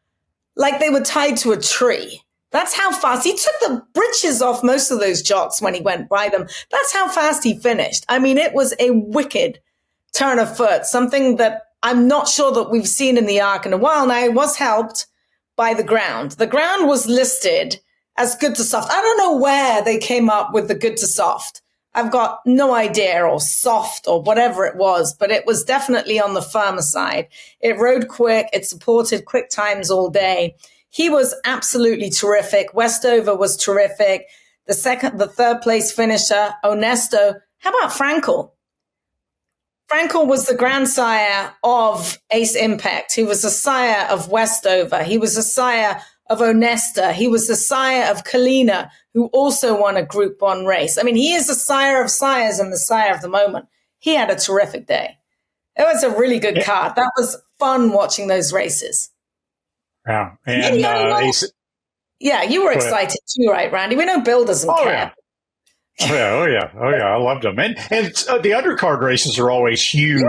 like they were tied to a tree. That's how fast he took the britches off most of those jocks when he went by them. That's how fast he finished. I mean, it was a wicked turn of foot, something that I'm not sure that we've seen in the Arc in a while. Now, it was helped by the ground. The ground was listed as good to soft. I don't know where they came up with the good to soft. I've got no idea, or soft or whatever it was, but it was definitely on the firmer side. It rode quick. It supported quick times all day. He was absolutely terrific. Westover was terrific. The third place finisher, Onesto. How about Frankel? Frankel was the grandsire of Ace Impact. He was a sire of Westover. He was a sire of Onesta. He was the sire of Kalina, who also won a Group 1 race. I mean, he is the sire of sires and the sire of the moment. He had a terrific day. It was a really good card. That was fun watching those races. Yeah. And yeah, you were excited too, right, Randy? We know Bill doesn't care. Yeah. Oh, yeah. I loved them. And the undercard races are always huge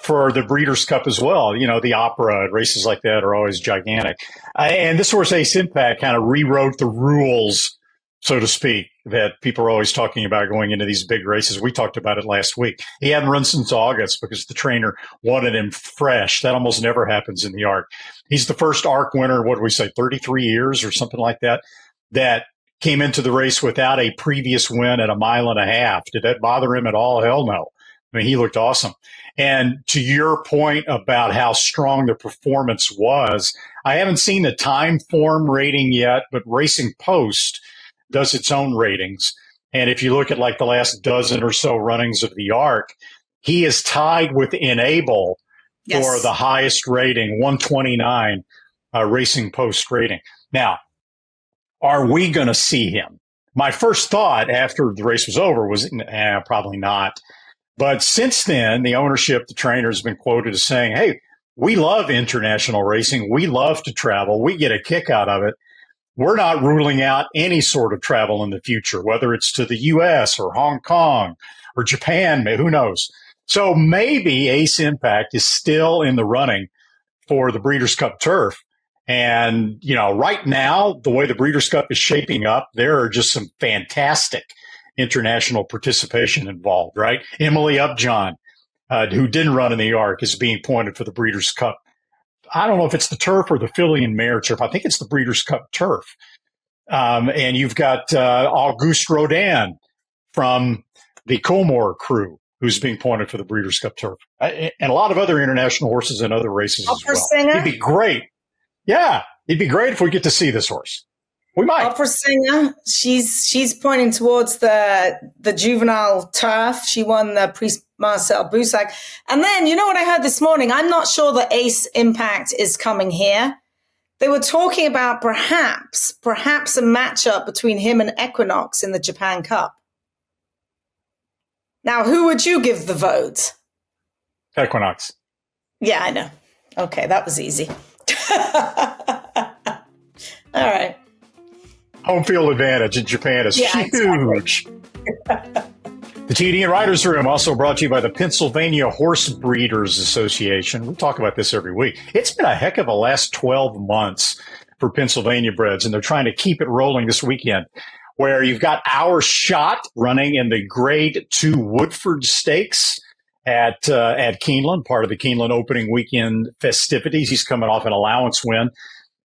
for the Breeders' Cup as well. You know, the Opera races like that are always gigantic. And this horse, Ace Impact, kind of rewrote the rules, so to speak, that people are always talking about going into these big races. We talked about it last week. He hadn't run since August because the trainer wanted him fresh. That almost never happens in the ARC. He's the first ARC winner, what do we say, 33 years or something like that, that came into the race without a previous win at 1.5 miles. Did that bother him at all? Hell no. I mean, he looked awesome. And to your point about how strong the performance was, I haven't seen the time form rating yet, but Racing Post does its own ratings. And if you look at like the last dozen or so runnings of the ARC, he is tied with Enable for the highest rating, 129 Racing Post rating. Now, are we going to see him? My first thought after the race was over was, probably not. But since then, the ownership, the trainer has been quoted as saying, hey, we love international racing. We love to travel. We get a kick out of it. We're not ruling out any sort of travel in the future, whether it's to the U.S. or Hong Kong or Japan, who knows? So maybe Ace Impact is still in the running for the Breeders' Cup Turf. And, you know, right now, the way the Breeders' Cup is shaping up, there are just some fantastic international participation involved, right? Emily Upjohn, who didn't run in the ARC, is being pointed for the Breeders' Cup. I don't know if it's the Turf or the Filly and Mare Turf. I think it's the Breeders' Cup Turf. And you've got Auguste Rodin from the Comore crew, who's being pointed for the Breeders' Cup Turf. And a lot of other international horses and other races as well. Singer. He'd be great. Yeah, it'd be great if we get to see this horse. We might. Opera Singer, she's pointing towards the juvenile turf. She won the Prix Marcel Boussac. And then, you know what I heard this morning? I'm not sure that Ace Impact is coming here. They were talking about perhaps a matchup between him and Equinox in the Japan Cup. Now, who would you give the vote? Equinox. Yeah, I know. Okay, that was easy. All right. Home field advantage in Japan is huge. Exactly. The TDN Writers Room also brought to you by the Pennsylvania Horse Breeders Association. We talk about this every week. It's been a heck of a last 12 months for Pennsylvania breds, and they're trying to keep it rolling this weekend, where you've got Our Shot running in the Grade 2 Woodford Stakes at Keeneland, part of the Keeneland opening weekend festivities. He's coming off an allowance win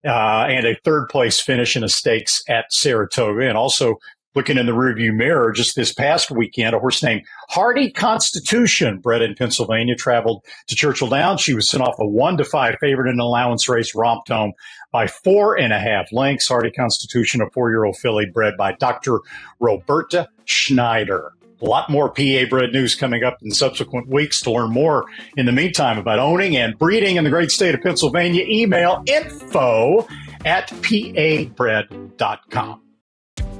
and a third-place finish in a stakes at Saratoga. And also looking in the rearview mirror, just this past weekend, a horse named Hardy Constitution, bred in Pennsylvania, traveled to Churchill Downs. She was sent off a 1-5 favorite in an allowance race, romped home by 4.5 lengths. Hardy Constitution, a 4-year-old filly bred by Dr. Roberta Schneider. A lot more PA bred news coming up in subsequent weeks. To learn more in the meantime about owning and breeding in the great state of Pennsylvania, email info@pabred.com.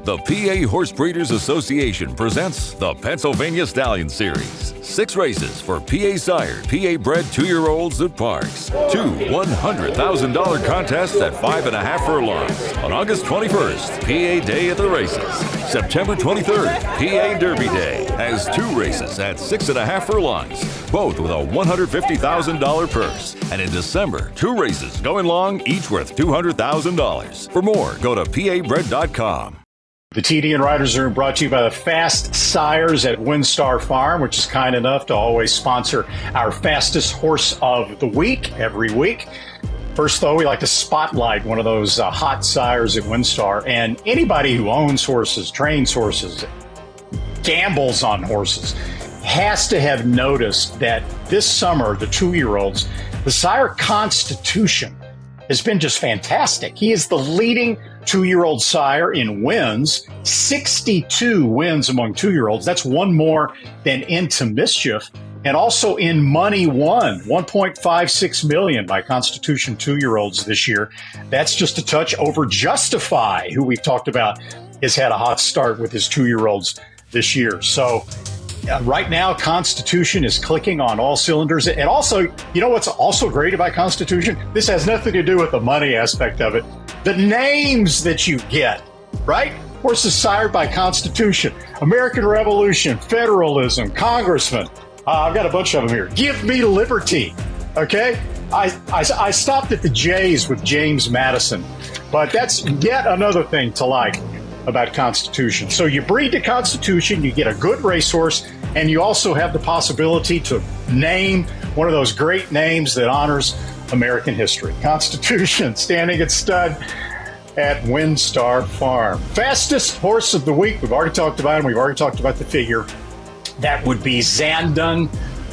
The PA Horse Breeders Association presents the Pennsylvania Stallion Series. 6 races for PA sire, PA bred 2-year-olds at Parks. 2 $100,000 contests at 5.5 furlongs. On August 21st, PA Day at the races. September 23rd, PA Derby Day has 2 races at 6.5 furlongs. both with a $150,000 purse. And in December, 2 races going long, each worth $200,000. For more, go to PABred.com. The TDN Riders Room brought to you by the Fast Sires at WinStar Farm, which is kind enough to always sponsor our fastest horse of the week every week. First, though, we like to spotlight one of those hot sires at WinStar. And anybody who owns horses, trains horses, gambles on horses, has to have noticed that this summer, the 2-year-olds, the sire Constitution has been just fantastic. He is the leading 2-year-old sire in wins, 62 wins among 2-year-olds. That's one more than Into Mischief. And also in money won, $1.56 million by Constitution 2-year-olds this year. That's just a touch over Justify, who we've talked about has had a hot start with his 2-year-olds this year. So right now, Constitution is clicking on all cylinders. And also, you know what's also great about Constitution? This has nothing to do with the money aspect of it. The names that you get, right? Horses sired by Constitution, American Revolution, Federalism, Congressman. I've got a bunch of them here. Give me liberty. Okay? I stopped at the J's with James Madison, but that's yet another thing to like about Constitution. So you breed the Constitution, you get a good racehorse, and you also have the possibility to name one of those great names that honors American history. Constitution, standing at stud at WinStar Farm. Fastest horse of the week, we've already talked about him. We've already talked about the figure. That would be Zandon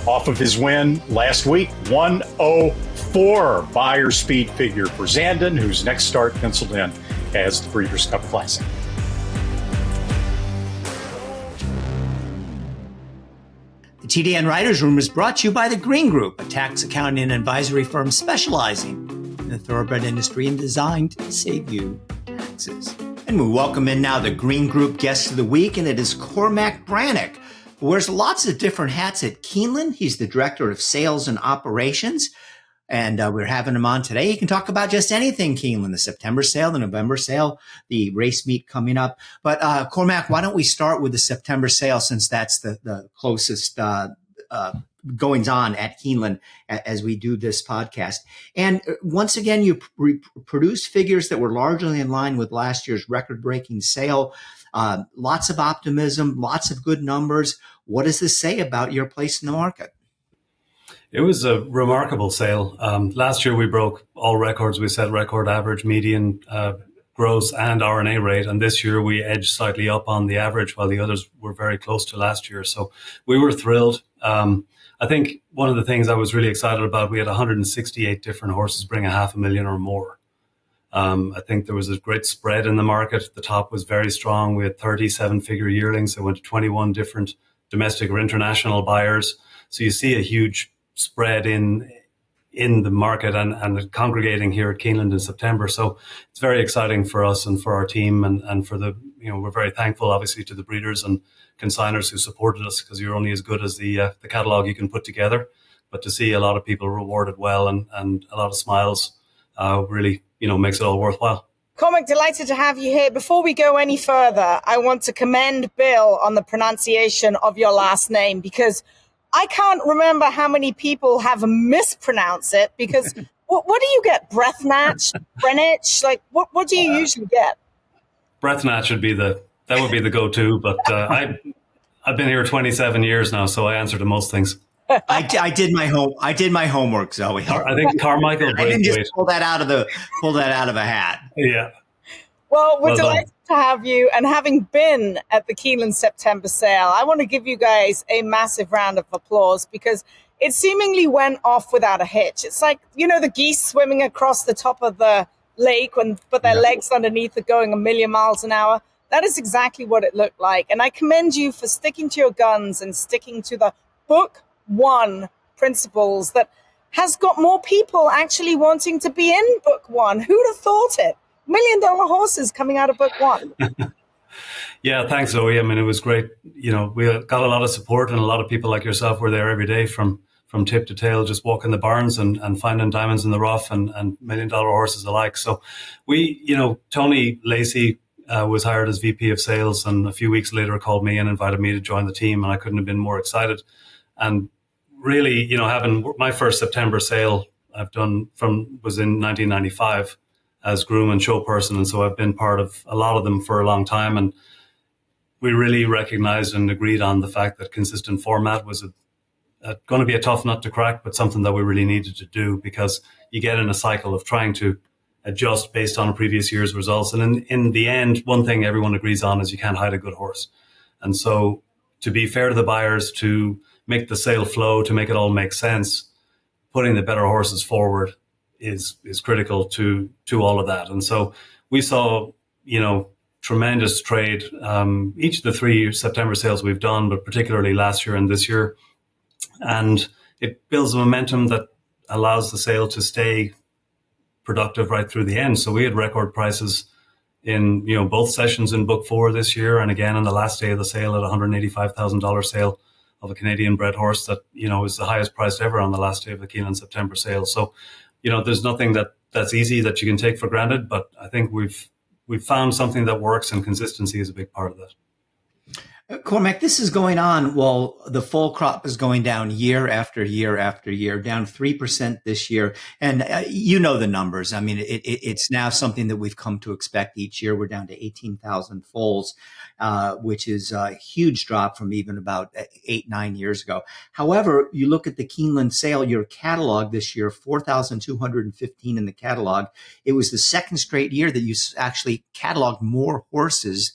off of his win last week, 104 buyer speed figure for Zandon, whose next start penciled in as the Breeders' Cup Classic. The TDN Writers Room is brought to you by the Green Group, a tax accounting and advisory firm specializing in the thoroughbred industry and designed to save you taxes. And we welcome in now the Green Group guest of the week, and it is Cormac Breathnach, who wears lots of different hats at Keeneland. He's the director of sales and operations, and we're having him on today. He can talk about just anything Keeneland, the September sale, the November sale, the race meet coming up. But Cormac, why don't we start with the September sale, since that's the closest goings on at Keeneland as we do this podcast. And once again, you produced figures that were largely in line with last year's record-breaking sale. Lots of optimism, lots of good numbers. What does this say about your place in the market? It was a remarkable sale. Last year, we broke all records. We set record average, median, gross, and RNA rate. And this year, we edged slightly up on the average, while the others were very close to last year. So we were thrilled. I think one of the things I was really excited about, we had 168 different horses bring $500,000 or more. I think there was a great spread in the market. The top was very strong. We had 37-figure yearlings that went to 21 different domestic or international buyers. So you see a huge spread in the market and congregating here at Keeneland in September. So it's very exciting for us and for our team, and for the, we're very thankful, obviously, to the breeders and consigners who supported us, because you're only as good as the catalog you can put together. But to see a lot of people rewarded well and a lot of smiles really, makes it all worthwhile. Cormac, delighted to have you here. Before we go any further, I want to commend Bill on the pronunciation of your last name, because I can't remember how many people have mispronounced it, because what do you get? Breathnach? Breathnach? Like, what do you usually get? Breathnach would be the go-to, but I've been here 27 years now, so I answer to most things. I did my homework, Zoe. I think Carmichael. I didn't just pull that out of a hat. Yeah. Well, we're delighted to have you, and having been at the Keeneland September sale, I want to give you guys a massive round of applause, because it seemingly went off without a hitch. It's like, the geese swimming across the top of the lake but their legs underneath are going 1,000,000 miles an hour. That is exactly what it looked like. And I commend you for sticking to your guns and sticking to the book one principles that has got more people actually wanting to be in book one. Who'd have thought it? $1 million horses coming out of book one. Yeah, thanks, Zoe. I mean, it was great. We got a lot of support, and a lot of people like yourself were there every day from tip to tail, just walking the barns and finding diamonds in the rough and $1 million horses alike. So we, Tony Lacey was hired as VP of sales, and a few weeks later called me and invited me to join the team, and I couldn't have been more excited. And really, having my first September sale I've done was in 1995 as groom and show person. And so I've been part of a lot of them for a long time. And we really recognized and agreed on the fact that consistent format was going to be a tough nut to crack, but something that we really needed to do, because you get in a cycle of trying to adjust based on a previous year's results. And in the end, one thing everyone agrees on is you can't hide a good horse. And so to be fair to the buyers, to make the sale flow, to make it all make sense, putting the better horses forward is critical to all of that. And so we saw, tremendous trade. Each of the 3 September sales we've done, but particularly last year and this year. And it builds a momentum that allows the sale to stay productive right through the end. So we had record prices in, both sessions in book 4 this year. And again, on the last day of the sale at $185,000 sale of a Canadian bred horse that, is the highest priced ever on the last day of the Keeneland September sale. So, there's nothing that's easy that you can take for granted, but I think we've found something that works, and consistency is a big part of that. Cormac, this is going on while the full crop is going down year after year after year, down 3% this year. And the numbers. I mean, it's now something that we've come to expect each year. We're down to 18,000 foals, which is a huge drop from even about 8-9 years ago. However, you look at the Keeneland sale, your catalog this year, 4,215 in the catalog. It was the second straight year that you actually cataloged more horses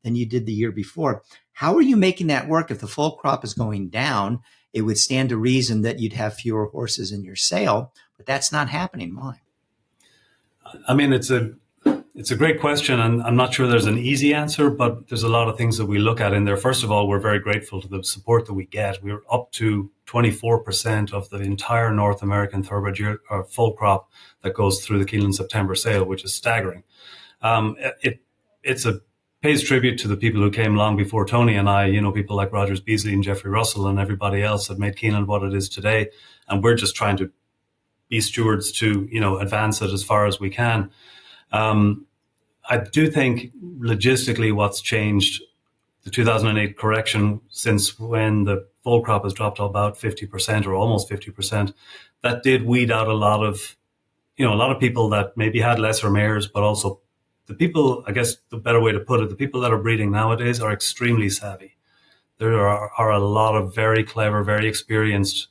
than you did the year before. How are you making that work? If the full crop is going down, it would stand to reason that you'd have fewer horses in your sale, but that's not happening. Why? I mean, it's a great question, and I'm not sure there's an easy answer, but there's a lot of things that we look at in there. First of all, we're very grateful to the support that we get. We're up to 24% of the entire North American thoroughbred year, or full crop that goes through the Keeneland September sale, which is staggering. It's a pays tribute to the people who came along before Tony and I, people like Rogers Beasley and Jeffrey Russell and everybody else that made Keeneland what it is today. And we're just trying to be stewards to, advance it as far as we can. I do think logistically what's changed, the 2008 correction, since when the full crop has dropped to about 50% or almost 50%, that did weed out a lot of people that maybe had lesser mares, but also the people, I guess the better way to put it, the people that are breeding nowadays are extremely savvy. There are a lot of very clever, very experienced,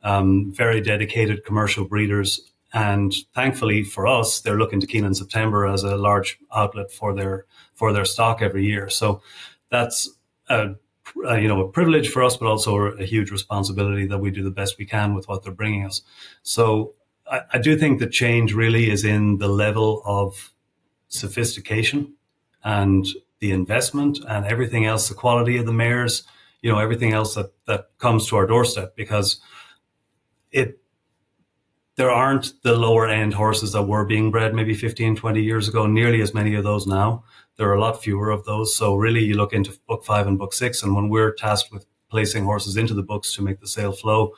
very dedicated commercial breeders. And thankfully for us, they're looking to Keeneland September as a large outlet for their stock every year. So that's a privilege for us, but also a huge responsibility that we do the best we can with what they're bringing us. So I do think the change really is in the level of sophistication and the investment and everything else, the quality of the mares, everything else that comes to our doorstep, because there aren't the lower end horses that were being bred maybe 15, 20 years ago, nearly as many of those now. There are a lot fewer of those. So really you look into book 5 and book 6, and when we're tasked with placing horses into the books to make the sale flow,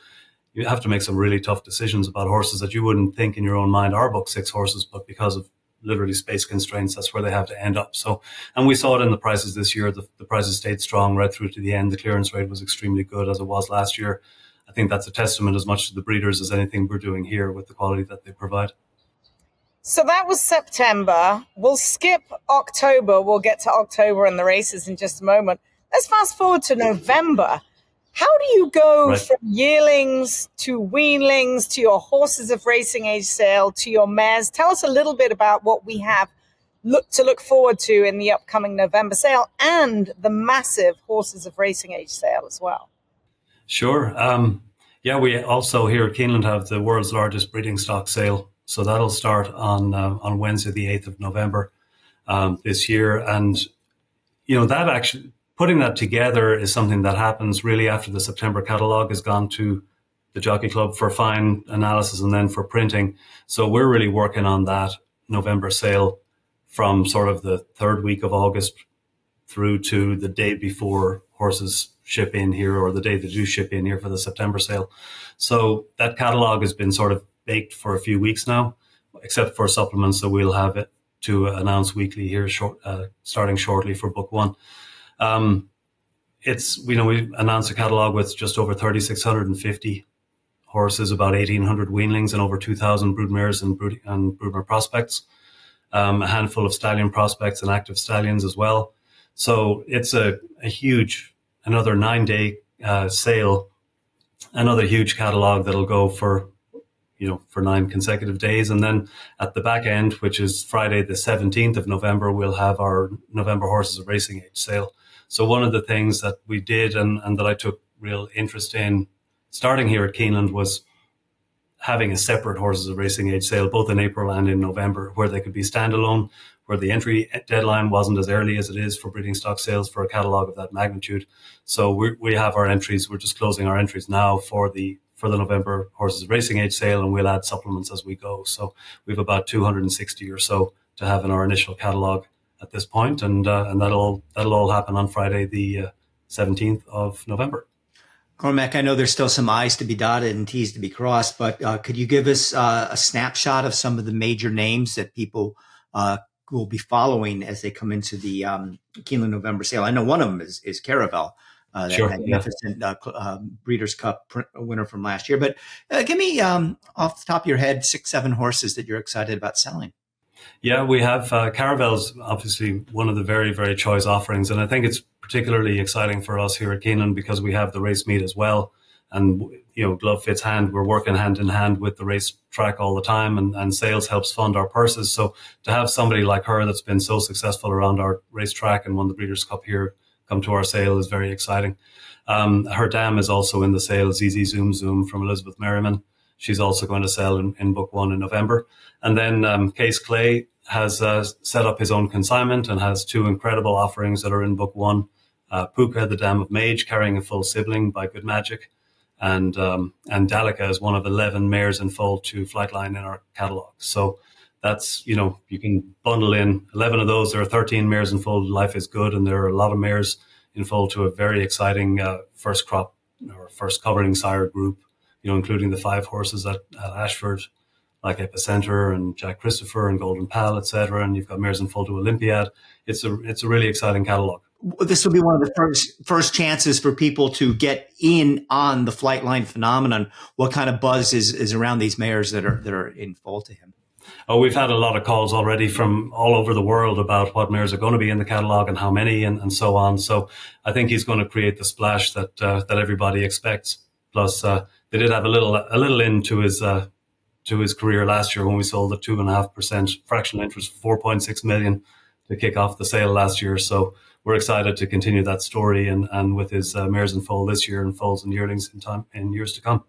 you have to make some really tough decisions about horses that you wouldn't think in your own mind are book 6 horses, but because of literally space constraints, that's where they have to end up. So, and we saw it in the prices this year. The prices stayed strong right through to the end. The clearance rate was extremely good, as it was last year. I think that's a testament as much to the breeders as anything we're doing here with the quality that they provide. So that was September. We'll skip October. We'll get to October and the races in just a moment. Let's fast forward to November. How do you go from yearlings to weanlings to your horses of racing age sale to your mares? Tell us a little bit about what we have to look forward to in the upcoming November sale and the massive horses of racing age sale as well. Sure. We also here at Keeneland have the world's largest breeding stock sale. So that'll start on Wednesday, the 8th of November this year. And, that actually, putting that together is something that happens really after the September catalogue has gone to the Jockey Club for fine analysis and then for printing. So we're really working on that November sale from sort of the third week of August through to the day before horses ship in here, or the day they do ship in here for the September sale. So that catalogue has been sort of baked for a few weeks now, except for supplements that we'll have it to announce weekly here, starting shortly for book 1. we announced a catalog with just over 3,650 horses, about 1,800 weanlings, and over 2,000 broodmares and broodmare prospects. A handful of stallion prospects and active stallions as well. So it's a huge, another 9-day sale, another huge catalog that'll go for 9 consecutive days. And then at the back end, which is Friday, the 17th of November, we'll have our November Horses of Racing Age sale. So one of the things that we did and that I took real interest in starting here at Keeneland was having a separate Horses of Racing Age sale, both in April and in November, where they could be standalone, where the entry deadline wasn't as early as it is for breeding stock sales for a catalogue of that magnitude. So we have our entries. We're just closing our entries now for the November Horses of Racing Age sale, and we'll add supplements as we go. So we have about 260 or so to have in our initial catalogue at this point, and that'll all happen on Friday, the 17th of November. Cormac, I know there's still some I's to be dotted and T's to be crossed, but could you give us a snapshot of some of the major names that people will be following as they come into the Keeneland November sale? I know one of them is Caravel, that Sure, magnificent Breeders' Cup winner from last year. But give me, off the top of your head, 6-7 horses that you're excited about selling. Yeah, we have Caravel's obviously one of the very, very choice offerings. And I think it's particularly exciting for us here at Keeneland because we have the race meet as well. And, glove fits hand. We're working hand in hand with the race track all the time, and sales helps fund our purses. So to have somebody like her that's been so successful around our racetrack and won the Breeders' Cup here come to our sale is very exciting. Her dam is also in the sale, ZZ Zoom Zoom from Elizabeth Merriman. She's also going to sell in book 1 in November. And then Case Clay has set up his own consignment and has 2 incredible offerings that are in book 1. Puka, the Dam of Mage, carrying a full sibling by Good Magic. And Dalica is one of 11 mares in foal to Flightline in our catalogue. So that's, you can bundle in 11 of those. There are 13 mares in foal. Life is Good. And there are a lot of mares in foal to a very exciting first crop or first covering sire group, including the 5 horses at Ashford, like Epicenter and Jack Christopher and Golden Pal, etc. And you've got mares in foal to Olympiad. It's a really exciting catalogue. This will be one of the first chances for people to get in on the Flightline phenomenon. What kind of buzz is around these mares that are in foal to him? Oh, we've had a lot of calls already from all over the world about what mares are going to be in the catalogue and how many and so on. So I think he's going to create the splash that everybody expects. Plus, they did have a little into his career last year when we sold a 2.5% fractional interest for 4.6 million to kick off the sale last year. So we're excited to continue that story and with his mares in foal this year and foals and yearlings in years to come.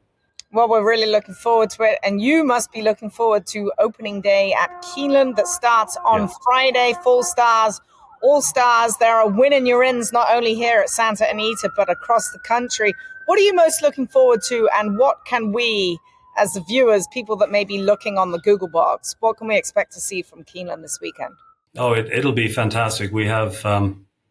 Well, we're really looking forward to it. And you must be looking forward to opening day at Keeneland that starts on Friday. Full stars, all stars. There are win and your ins not only here at Santa Anita, but across the country. What are you most looking forward to, and what can we, as the viewers, people that may be looking on the Google box, what can we expect to see from Keeneland this weekend? Oh, it'll be fantastic. We have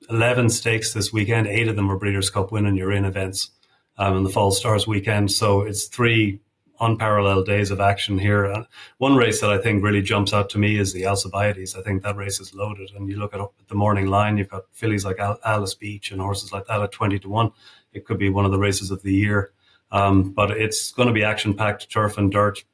11 stakes this weekend. 8 of them are Breeders' Cup win and you're in events in the Fall Stars weekend. So it's 3 unparalleled days of action here. One race that I think really jumps out to me is the Alcibiades. I think that race is loaded. And you look at the morning line, you've got fillies like Alice Beach and horses like that at 20-1. It could be one of the races of the year. But it's going to be action-packed turf and dirt,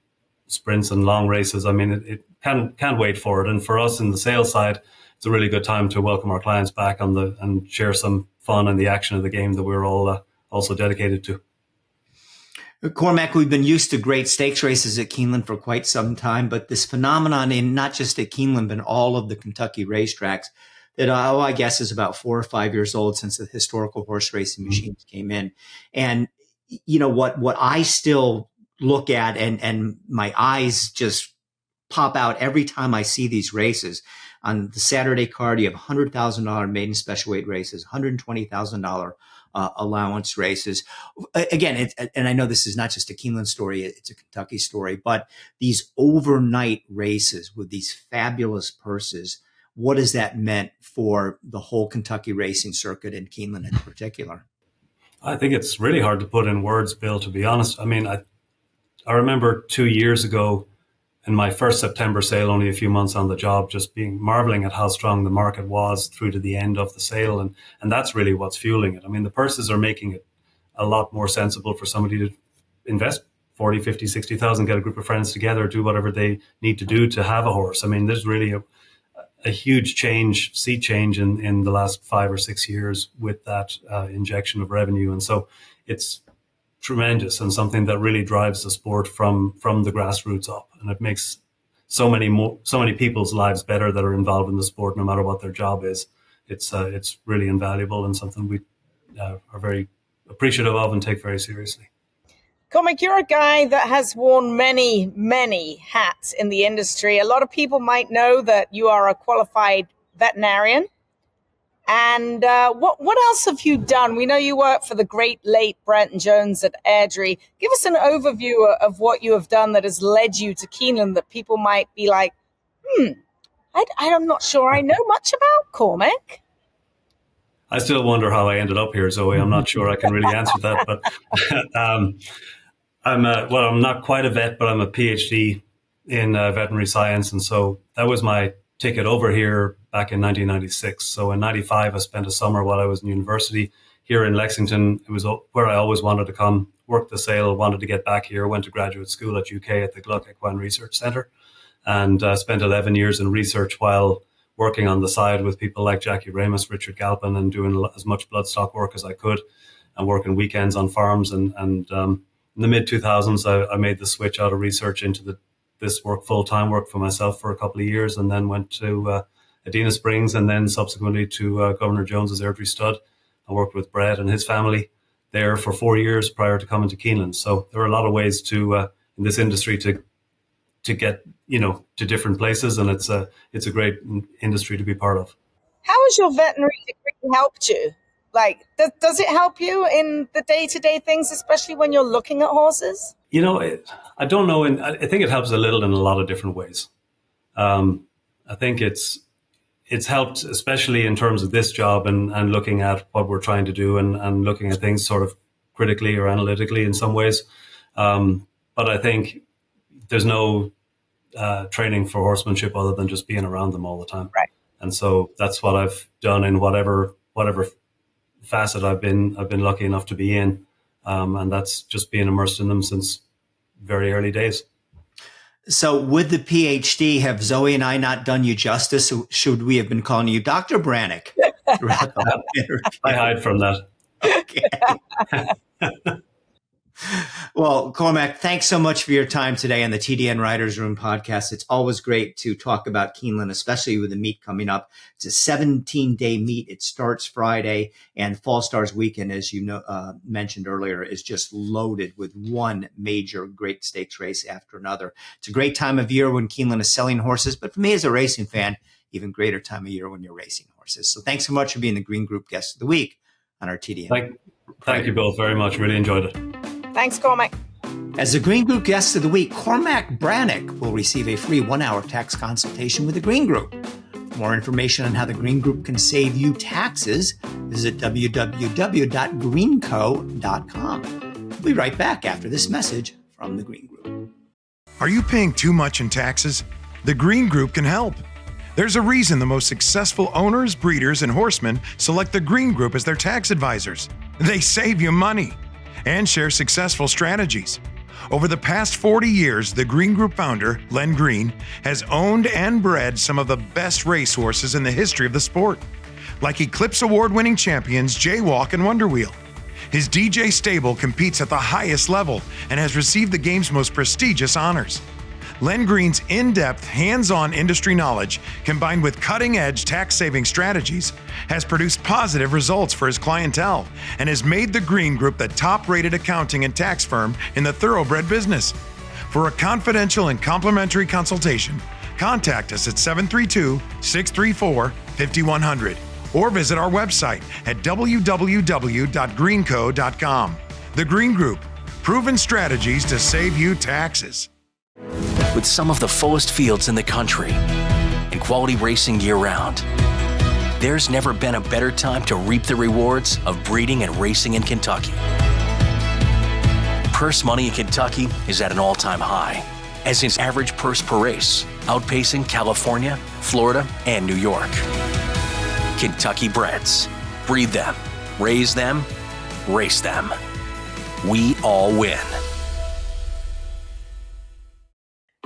sprints and long races. I mean, it can't wait for it. And for us in the sales side, it's a really good time to welcome our clients back and share some fun and the action of the game that we're all also dedicated to. Cormac, we've been used to great stakes races at Keeneland for quite some time, but this phenomenon in not just at Keeneland, but all of the Kentucky racetracks that I guess is about 4 or 5 years old since the historical horse racing machines came in. And what I still look at and my eyes just pop out every time I see these races. On the Saturday card, you have $100,000 maiden special weight races, $120,000 allowance races. Again, and I know this is not just a Keeneland story, it's a Kentucky story, but these overnight races with these fabulous purses, what has that meant for the whole Kentucky racing circuit and Keeneland in particular? I think it's really hard to put in words, Bill, to be honest. I mean, I remember 2 years ago in my first September sale, only a few months on the job, just marveling at how strong the market was through to the end of the sale. And that's really what's fueling it. I mean, the purses are making it a lot more sensible for somebody to invest 40, 50, 60,000, get a group of friends together, do whatever they need to do to have a horse. I mean, there's really a huge sea change in the last 5 or 6 years with that injection of revenue. And so it's tremendous and something that really drives the sport from the grassroots up. And it makes so many people's lives better that are involved in the sport, no matter what their job is. It's really invaluable and something we are very appreciative of and take very seriously. Cormac, you're a guy that has worn many, many hats in the industry. A lot of people might know that you are a qualified veterinarian. And what else have you done? We know you work for the great late Brenton Jones at Airdrie. Give us an overview of what you have done that has led you to Keeneland, that people might be like, I'm not sure I know much about Cormac. I still wonder how I ended up here, Zoe. I'm not sure I can really answer that. But I'm not quite a vet, but I'm a PhD in veterinary science. And so that was my ticket over here back in 1996. So in 95, I spent a summer while I was in university here in Lexington. It was where I always wanted to come, work the sale, wanted to get back here, went to graduate school at UK at the Gluck Equine Research Centre, and spent 11 years in research while working on the side with people like Jackie Ramus, Richard Galpin, and doing as much bloodstock work as I could, and working weekends on farms. And in the mid-2000s, I made the switch out of research into this work, full-time work for myself for a couple of years, and then went to Adena Springs, and then subsequently to Governor Jones's Airdrie Stud. I worked with Brett and his family there for 4 years prior to coming to Keeneland. So there are a lot of ways to in this industry to get to different places, and it's a great industry to be part of. How has your veterinary degree helped you? Like, does it help you in the day-to-day things, especially when you're looking at horses? I don't know. I think it helps a little in a lot of different ways. I think it's helped, especially in terms of this job and looking at what we're trying to do and looking at things sort of critically or analytically in some ways. But I think there's no training for horsemanship other than just being around them all the time. Right. And so that's what I've done in whatever facet I've been lucky enough to be in. And that's just being immersed in them since very early days. So with the PhD, have Zoe and I not done you justice? Should we have been calling you Dr. Breathnach throughout the whole interview? I hide from that. Okay. Well, Cormac, thanks so much for your time today on the TDN Writers Room podcast. It's always great to talk about Keeneland, especially with the meet coming up. It's a 17-day meet. It starts Friday, and Fall Stars weekend, as you mentioned earlier, is just loaded with one major great stakes race after another. It's a great time of year when Keeneland is selling horses, but for me as a racing fan, even greater time of year when you're racing horses. So thanks so much for being the Green Group Guest of the Week on our TDN. Thank you both very much. Really enjoyed it. Thanks, Cormac. As the Green Group Guest of the Week, Cormac Breathnach will receive a free 1-hour tax consultation with the Green Group. For more information on how the Green Group can save you taxes, visit www.greenco.com. We'll be right back after this message from the Green Group. Are you paying too much in taxes? The Green Group can help. There's a reason the most successful owners, breeders, and horsemen select the Green Group as their tax advisors. They save you money and share successful strategies. Over the past 40 years, the Green Group founder, Len Green, has owned and bred some of the best racehorses in the history of the sport, like Eclipse Award-winning champions Jaywalk and Wonderwheel. His DJ stable competes at the highest level and has received the game's most prestigious honors. Len Green's in-depth, hands-on industry knowledge, combined with cutting-edge tax-saving strategies, has produced positive results for his clientele and has made the Green Group the top-rated accounting and tax firm in the thoroughbred business. For a confidential and complimentary consultation, contact us at 732-634-5100 or visit our website at www.greenco.com. The Green Group, proven strategies to save you taxes. With some of the fullest fields in the country and quality racing year-round, there's never been a better time to reap the rewards of breeding and racing in Kentucky. Purse money in Kentucky is at an all-time high, as his average purse per race, outpacing California, Florida, and New York. Kentucky Breds. Breed them, raise them, race them. We all win.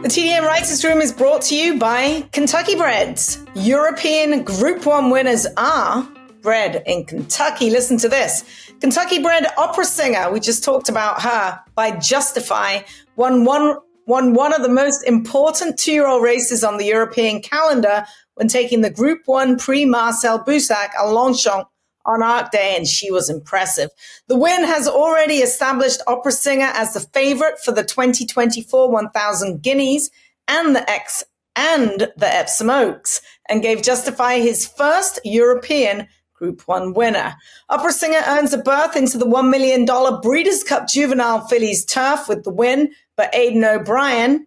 The TDN Writers Room is brought to you by Kentucky Breds. European Group 1 winners are bred in Kentucky. Listen to this. Kentucky bred opera singer, we just talked about her, by Justify, won one of the most important 2-year-old races on the European calendar when taking the Group 1 Prix Marcel Boussac à Longchamp on Arc Day, and she was impressive. The win has already established opera singer as the favorite for the 2024 1000 Guineas and the Epsom Oaks, and gave Justify his first European Group 1 winner. Opera singer earns a berth into the $1 million Breeders' Cup Juvenile Fillies turf with the win, but Aidan O'Brien,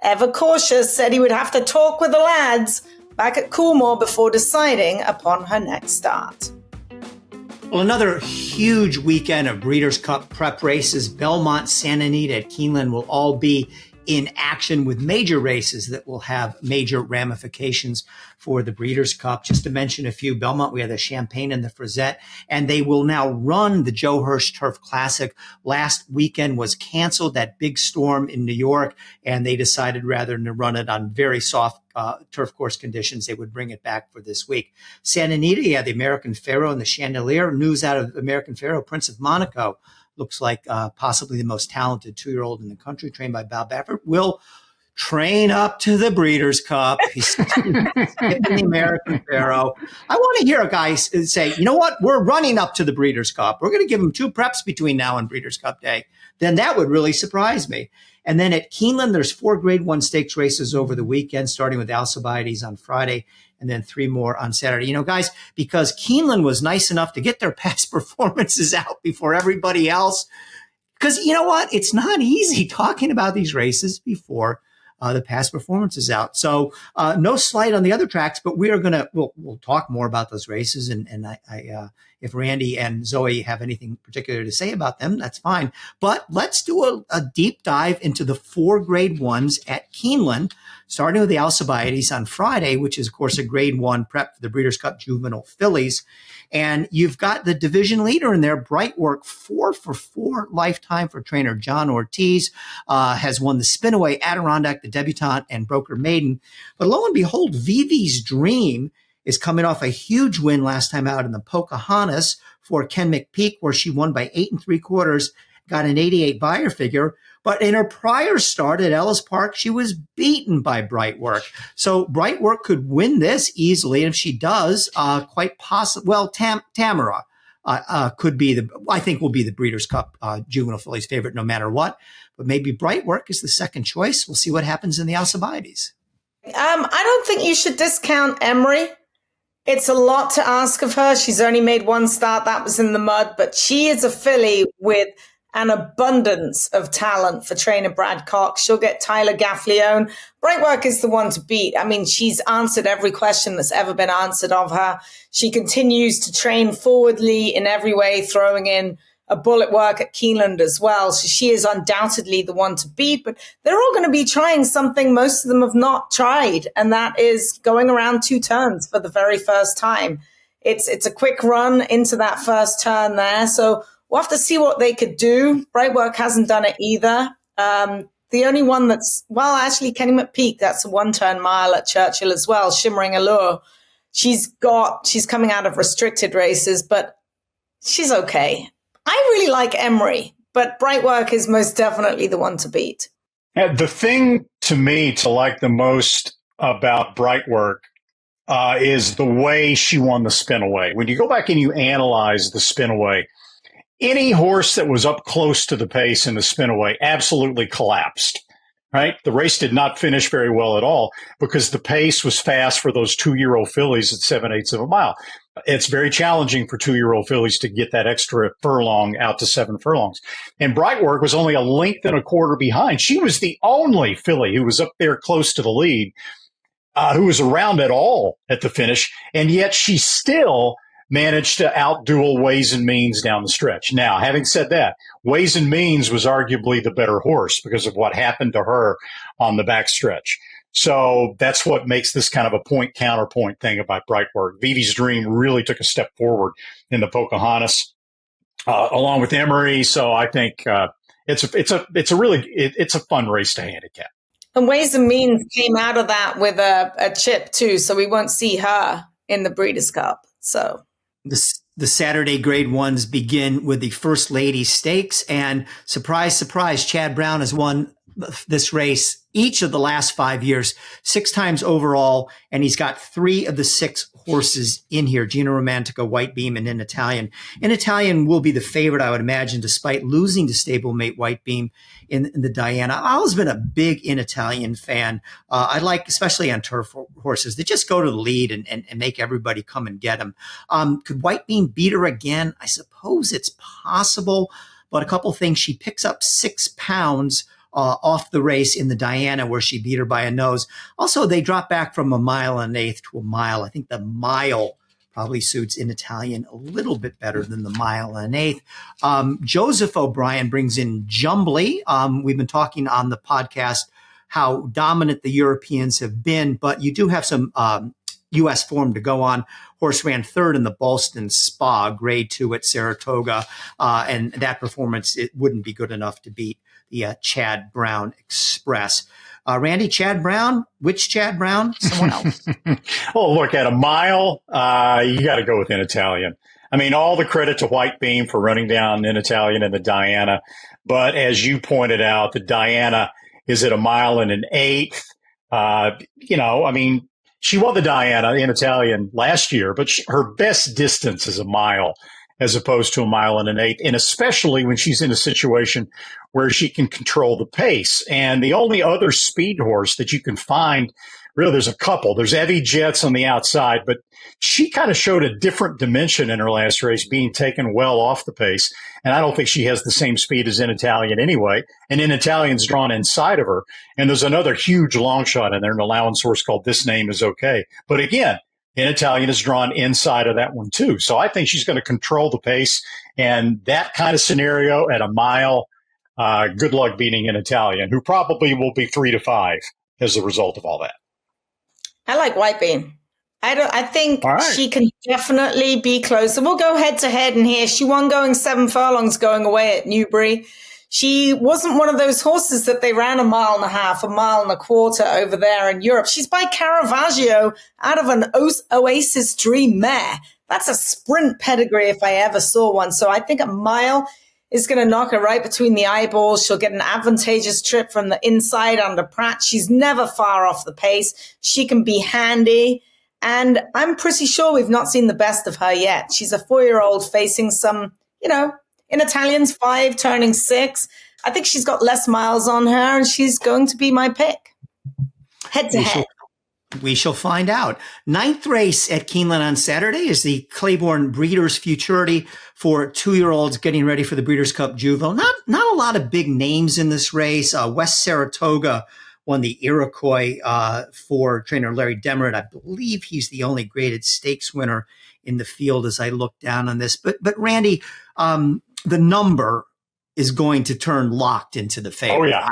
ever cautious, said he would have to talk with the lads back at Coolmore before deciding upon her next start. Well, another huge weekend of Breeders' Cup prep races. Belmont, Santa Anita at Keeneland will all be in action with major races that will have major ramifications for the Breeders' Cup. Just to mention a few, Belmont, we have the Champagne and the Frisette, and they will now run the Joe Hirsch Turf Classic. Last weekend was canceled, that big storm in New York, and they decided rather than run it on very soft turf course conditions, they would bring it back for this week. Santa Anita, yeah, the American Pharoah and the Chandelier. News out of American Pharoah, Prince of Monaco, looks like possibly the most talented 2-year-old in the country, trained by Bob Baffert, will train up to the Breeders' Cup. He's in the American Pharoah. I want to hear a guy say, you know what, we're running up to the Breeders' Cup. We're going to give him 2 preps between now and Breeders' Cup Day. Then that would really surprise me. And then at Keeneland, there's 4 Grade 1 stakes races over the weekend, starting with Alcibiades on Friday, and then 3 more on Saturday. You know, guys, because Keeneland was nice enough to get their past performances out before everybody else, because you know what? It's not easy talking about these races before the past performances out. So no slight on the other tracks, but we are going to, we'll talk more about those races. And I if Randy and Zoe have anything particular to say about them, that's fine. But let's do a deep dive into the 4 Grade 1s at Keeneland, starting with the Alcibiades on Friday, which is, of course, a Grade 1 prep for the Breeders' Cup Juvenile Fillies. And you've got the division leader in there, Bright Work, 4 for 4 lifetime for trainer John Ortiz, has won the Spinaway, Adirondack, the Debutante, and Broker Maiden. But lo and behold, Vivi's Dream is coming off a huge win last time out in the Pocahontas for Ken McPeak, where she won by 8 3/4, got an 88 buyer figure. But in her prior start at Ellis Park, she was beaten by Bright Work. So Bright Work could win this easily. And if she does, quite possibly, well, Tamara could be I think will be the Breeders' Cup Juvenile Fillies favorite no matter what. But maybe Bright Work is the second choice. We'll see what happens in the Alcibiades. I don't think you should discount Emery. It's a lot to ask of her. She's only made 1 start. That was in the mud. But she is a filly with an abundance of talent for trainer Brad Cox. She'll get Tyler Gaffleone. Brightwork is the one to beat. I mean, she's answered every question that's ever been answered of her. She continues to train forwardly in every way, throwing in a bullet work at Keeneland as well. So she is undoubtedly the one to beat, but they're all going to be trying something most of them have not tried, and that is going around 2 turns for the very first time. It's a quick run into that first turn there. So we'll have to see what they could do. Brightwork hasn't done it either. The only one that's, well, actually Kenny McPeak, that's a 1-turn mile at Churchill as well. Shimmering Allure. She's coming out of restricted races, but she's okay. I really like Emery, but Brightwork is most definitely the one to beat. The thing to me to like the most about Brightwork is the way she won the Spinaway. When you go back and you analyze the Spinaway, any horse that was up close to the pace in the Spinaway absolutely collapsed, right? The race did not finish very well at all because the pace was fast for those 2-year-old fillies at 7/8 of a mile. It's very challenging for 2-year-old fillies to get that extra furlong out to 7 furlongs. And Brightwork was only a length and a quarter behind. She was the only filly who was up there close to the lead, who was around at all at the finish. And yet she still managed to outduel Ways and Means down the stretch. Now, having said that, Ways and Means was arguably the better horse because of what happened to her on the backstretch. So that's what makes this kind of a point counterpoint thing about Brightwork. Vivi's Dream really took a step forward in the Pocahontas, along with Emery. So I think it's a fun race to handicap. And Ways and Means came out of that with a chip too, so we won't see her in the Breeders' Cup. So the Saturday Grade Ones begin with the First Lady Stakes, and surprise, surprise, Chad Brown has won this race each of the last 5 years, 6 times overall, and he's got 3 of the 6 horses in here: Gina Romantica, White Beam, and In Italian. In Italian will be the favorite, I would imagine, despite losing to stablemate White Beam in the Diana. I've always been a big In Italian fan. I like, especially on turf horses, that just go to the lead and make everybody come and get them. Could White Beam beat her again? I suppose it's possible, but a couple things. She picks up 6 pounds off the race in the Diana, where she beat her by a nose. Also, they dropped back from 1 1/8 to a mile. I think the mile probably suits In Italian a little bit better than the 1 1/8. Joseph O'Brien brings in Jumbly. We've been talking on the podcast how dominant the Europeans have been, but you do have some U.S. form to go on. Horse ran 3rd in the Ballston Spa, Grade 2 at Saratoga, and that performance, it wouldn't be good enough to beat the Chad Brown Express. Randy, Chad Brown? Which Chad Brown? Someone else. Oh, look, at a mile, you got to go with In Italian. I mean, all the credit to White Beam for running down In Italian and the Diana. But as you pointed out, the Diana is at 1 1/8. I mean, she won the Diana in Italian last year, but her best distance is 1 mile as opposed to 1 1/8. And especially when she's in a situation where she can control the pace. And the only other speed horse that you can find, really, there's a couple. There's Evie Jets on the outside, but she kind of showed a different dimension in her last race, being taken well off the pace. And I don't think she has the same speed as In Italian anyway. And In Italian's drawn inside of her. And there's another huge long shot in there, an allowance horse called This Name Is Okay. But again, In Italian is drawn inside of that one too. So I think she's going to control the pace. And that kind of scenario at 1 mile, good luck beating In Italian, who probably will be 3 to 5 as a result of all that. I like White Beam. I think she can definitely be closer. We'll go head to head in here. She won going 7 furlongs going away at Newbury. She wasn't one of those horses that they ran 1.5 miles, 1.25 miles over there in Europe. She's by Caravaggio out of an Oasis Dream mare. That's a sprint pedigree if I ever saw one. So I think 1 mile is going to knock her right between the eyeballs. She'll get an advantageous trip from the inside under Pratt. She's never far off the pace. She can be handy. And I'm pretty sure we've not seen the best of her yet. She's a 4-year-old facing some, In Italian's 5, turning 6. I think she's got less miles on her, and she's going to be my pick. Head to head. We shall find out. 9th race at Keeneland on Saturday is the Claiborne Breeders' Futurity for 2-year-olds getting ready for the Breeders' Cup Juvenile. Not a lot of big names in this race. West Saratoga won the Iroquois for trainer Larry Demerit. I believe he's the only graded stakes winner in the field as I look down on this. But Randy, the number is going to turn locked into the favorite. Oh, yeah.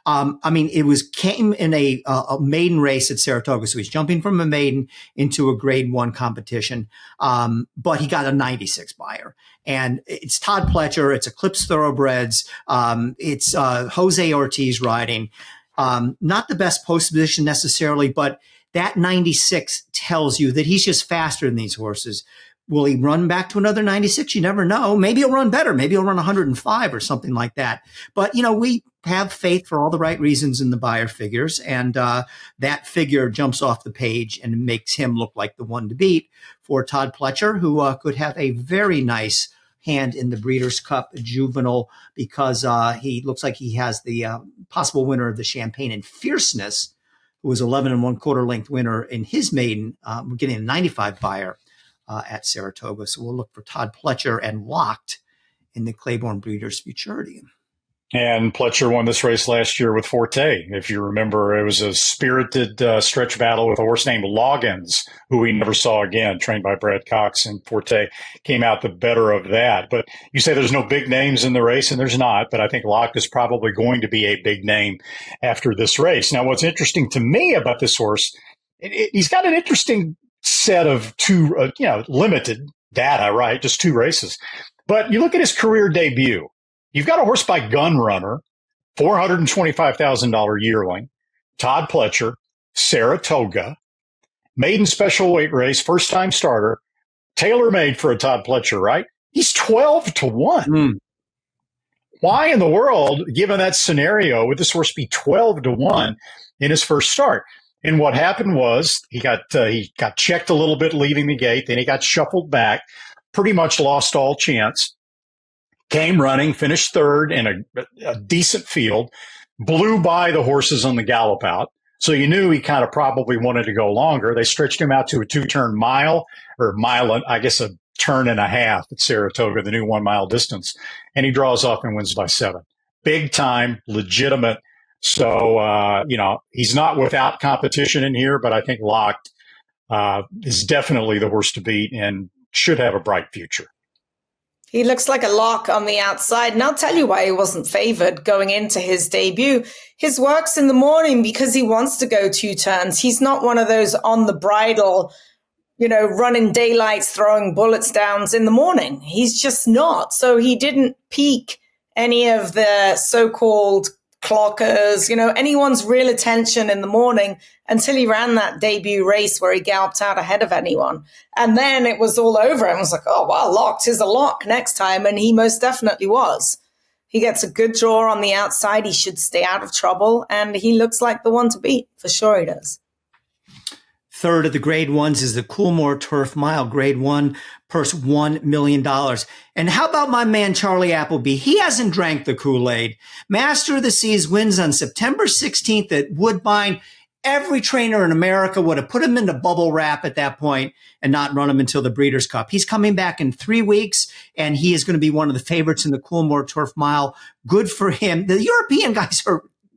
It came in a maiden race at Saratoga. So he's jumping from a maiden into a grade 1 competition. But he got a 96 buyer. And it's Todd Pletcher. It's Eclipse Thoroughbreds. It's Jose Ortiz riding. Not the best post position necessarily, but that 96 tells you that he's just faster than these horses. Will he run back to another 96? You never know. Maybe he'll run better. Maybe he'll run 105 or something like that. But, we have faith for all the right reasons in the buyer figures. And that figure jumps off the page and makes him look like the one to beat for Todd Pletcher, who could have a very nice hand in the Breeders' Cup Juvenile because he looks like he has the possible winner of the Champagne and Fierceness, who was 11 1/4 length winner in his maiden. We're getting a 95 buyer at Saratoga. So we'll look for Todd Pletcher and locked in the Claiborne Breeders' Futurity. And Pletcher won this race last year with Forte. If you remember, it was a spirited stretch battle with a horse named Loggins, who we never saw again, trained by Brad Cox, and Forte came out the better of that. But you say there's no big names in the race, and there's not, but I think Locke is probably going to be a big name after this race. Now, what's interesting to me about this horse, he's got an interesting set of two, limited data, right? Just 2 races. But you look at his career debut. You've got a horse by Gunrunner, $425,000 yearling, Todd Pletcher, Saratoga, maiden special weight race, first-time starter, tailor-made for a Todd Pletcher, right? He's 12 to 1. Why in the world, given that scenario, would this horse be 12 to 1 in his first start? And what happened was he got checked a little bit leaving the gate, then he got shuffled back, pretty much lost all chance. Came running, finished third in a decent field, blew by the horses on the gallop out. So you knew he kind of probably wanted to go longer. They stretched him out to a 2-turn mile, I guess a turn and a half at Saratoga, the new 1 mile distance. And he draws off and wins by 7. Big time, legitimate. So, he's not without competition in here, but I think Locked is definitely the horse to beat and should have a bright future. He looks like a lock on the outside, and I'll tell you why he wasn't favored going into his debut. His work's in the morning because he wants to go 2 turns. He's not one of those on the bridle, running daylights, throwing bullets downs in the morning. He's just not. So he didn't pique any of the so-called clockers, anyone's real attention in the morning until he ran that debut race where he galloped out ahead of anyone. And then it was all over. I was like, oh, wow, Locked is a lock next time. And he most definitely was. He gets a good draw on the outside. He should stay out of trouble. And he looks like the one to beat. For sure he does. Third of the grade 1s is the Coolmore Turf Mile, grade 1, purse $1 million. And how about my man, Charlie Appleby? He hasn't drank the Kool-Aid. Master of the Seas wins on September 16th at Woodbine. Every trainer in America would have put him into bubble wrap at that point and not run him until the Breeders' Cup. He's coming back in 3 weeks, and he is going to be one of the favorites in the Coolmore Turf Mile. Good for him. The European guys